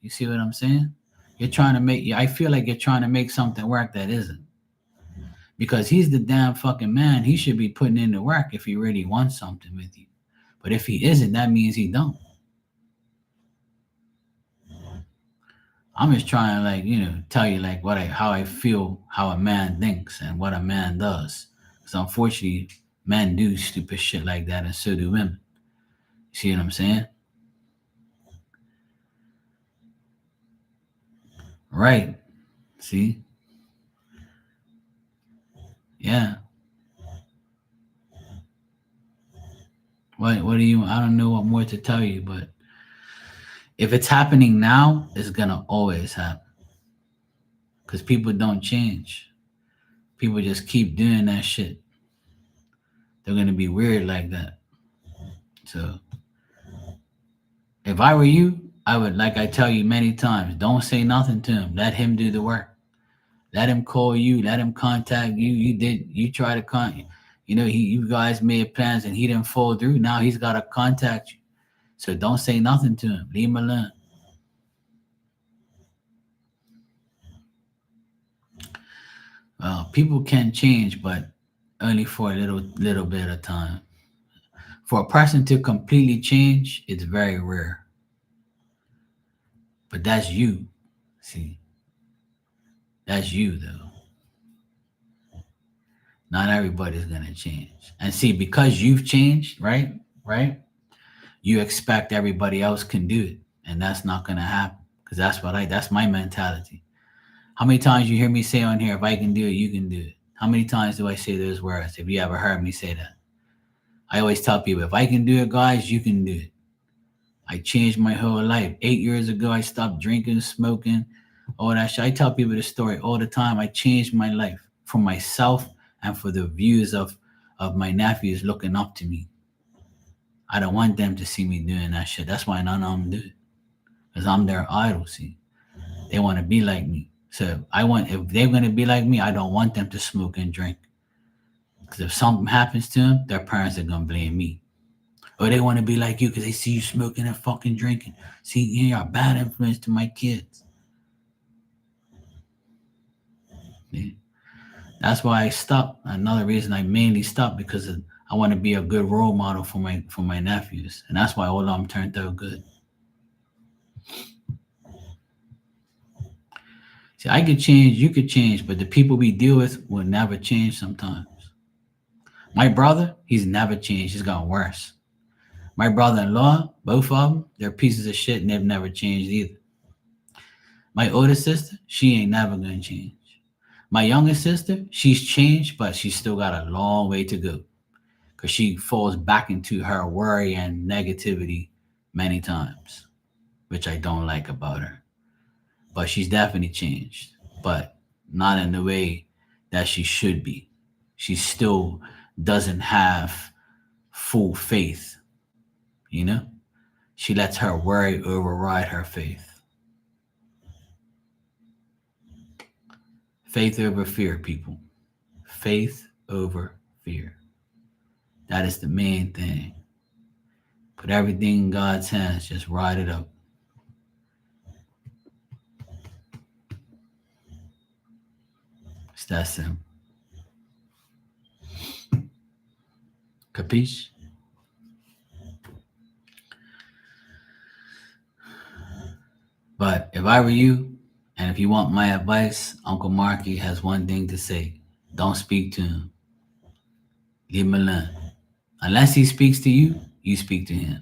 S1: You see what I'm saying? You're trying to make. I feel like you're trying to make something work that isn't. Because he's the damn fucking man. He should be putting in the work if he really wants something with you. But if he isn't, that means he don't. I'm just trying to like tell you like how I feel, how a man thinks, and what a man does. Because unfortunately, men do stupid shit like that, and so do women. You see what I'm saying? Right. See? Yeah. What do you? I don't know what more to tell you, but if it's happening now, it's gonna always happen because people don't change. People just keep doing that shit. They're gonna be weird like that. So if I were you, I would, like I tell you many times, don't say nothing to him. Let him do the work. Let him call you. Let him contact you. You try to you guys made plans and he didn't fall through. Now he's got to contact you. So don't say nothing to him. Leave him alone. Well, people can change, but only for a little bit of time. For a person to completely change, it's very rare. But that's you. See, that's you though. Not everybody's gonna change. And see, because you've changed, right? Right? You expect everybody else can do it. And that's not gonna happen. Because that's my mentality. How many times you hear me say on here, if I can do it, you can do it? How many times do I say those words? If you ever heard me say that. I always tell people, if I can do it, guys, you can do it. I changed my whole life. 8 years ago, I stopped drinking, smoking, all that shit. I tell people the story all the time. I changed my life for myself and for the views of my nephews looking up to me. I don't want them to see me doing that shit. That's why none of them do it. Because I'm their idol, see. They want to be like me. So if they're going to be like me, I don't want them to smoke and drink. Because if something happens to them, their parents are going to blame me. Or they want to be like you because they see you smoking and fucking drinking. See, you're a bad influence to my kids. Yeah. That's why I stopped. Another reason I mainly stopped because I want to be a good role model for my nephews, and that's why all of them turned out good. See, I could change, you could change, but the people we deal with will never change. Sometimes my brother, he's never changed. He's gotten worse. My brother-in-law, both of them, they're pieces of shit, and they've never changed either. My older sister, she ain't never gonna change. My youngest sister, she's changed, but she's still got a long way to go because she falls back into her worry and negativity many times, which I don't like about her. But she's definitely changed. But not in the way that she should be. She still doesn't have full faith, you know? She lets her worry override her faith. Faith over fear, people. Faith over fear. That is the main thing. Put everything in God's hands. Just ride it up. It's that simple. Capiche? But if I were you, and if you want my advice, Uncle Marky has one thing to say. Don't speak to him. Leave him alone. Unless he speaks to you, you speak to him.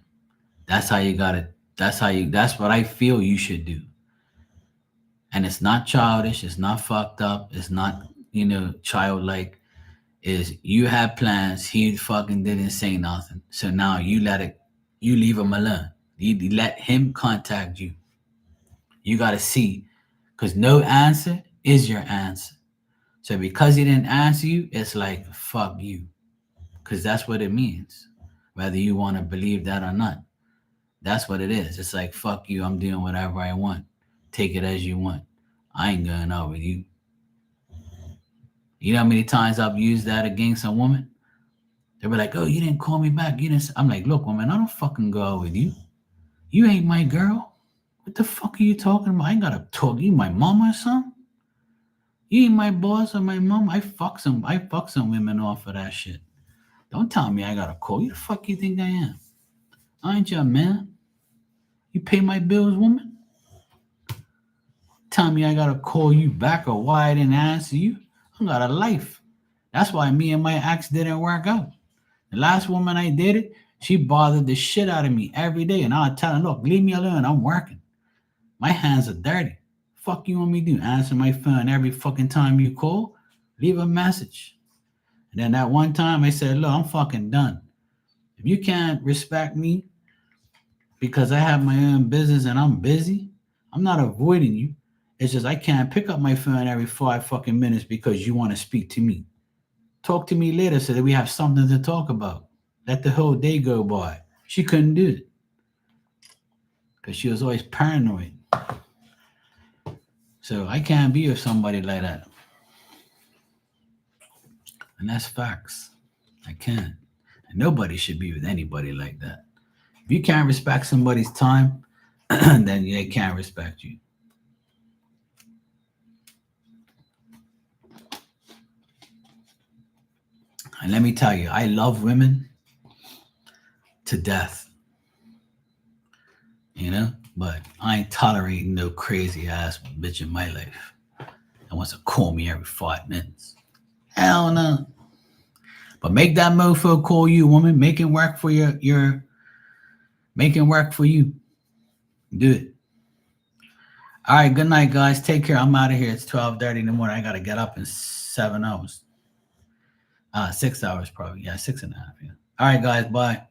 S1: That's how you gotta, that's what I feel you should do. And it's not childish, it's not fucked up, it's not, childlike. Is you had plans, he fucking didn't say nothing. So now you leave him alone. You let him contact you. You gotta see, because no answer is your answer. So because he didn't answer you, it's like fuck you. Because that's what it means. Whether you want to believe that or not. That's what it is. It's like fuck you, I'm doing whatever I want. Take it as you want. I ain't going out with you. You know how many times I've used that against a woman? They were like, oh, you didn't call me back. You didn't. I'm like, look, woman, I don't fucking go out with you. You ain't my girl. What the fuck are you talking about? I ain't gotta talk. You my mama or something? You ain't my boss or my mom. I fuck some women off of that shit. Don't tell me I gotta call you. The fuck you think I am? I ain't your man. You pay my bills, woman? Tell me I gotta call you back or why I didn't answer you? I got a life. That's why me and my ex didn't work out. The last woman I dated, she bothered the shit out of me every day. And I'd tell her, look, leave me alone. I'm working. My hands are dirty. Fuck you want me to do? Answer my phone every fucking time you call? Leave a message. And then that one time I said, look, I'm fucking done. If you can't respect me because I have my own business and I'm busy, I'm not avoiding you. It's just I can't pick up my phone every 5 fucking minutes because you want to speak to me. Talk to me later so that we have something to talk about. Let the whole day go by. She couldn't do it because she was always paranoid. So I can't be with somebody like that. And that's facts. I can't. And nobody should be with anybody like that. If you can't respect somebody's time, then they can't respect you. And let me tell you, I love women to death. But I ain't tolerating no crazy ass bitch in my life that wants to call me every 5 minutes. Hell no. But make that mofo call you, woman. Make it work for make it work for you. Do it. All right, good night, guys. Take care. I'm out of here. It's 12:30 in the morning. I gotta get up in 7 hours. 6 hours probably. Yeah, 6.5. Yeah. All right, guys. Bye.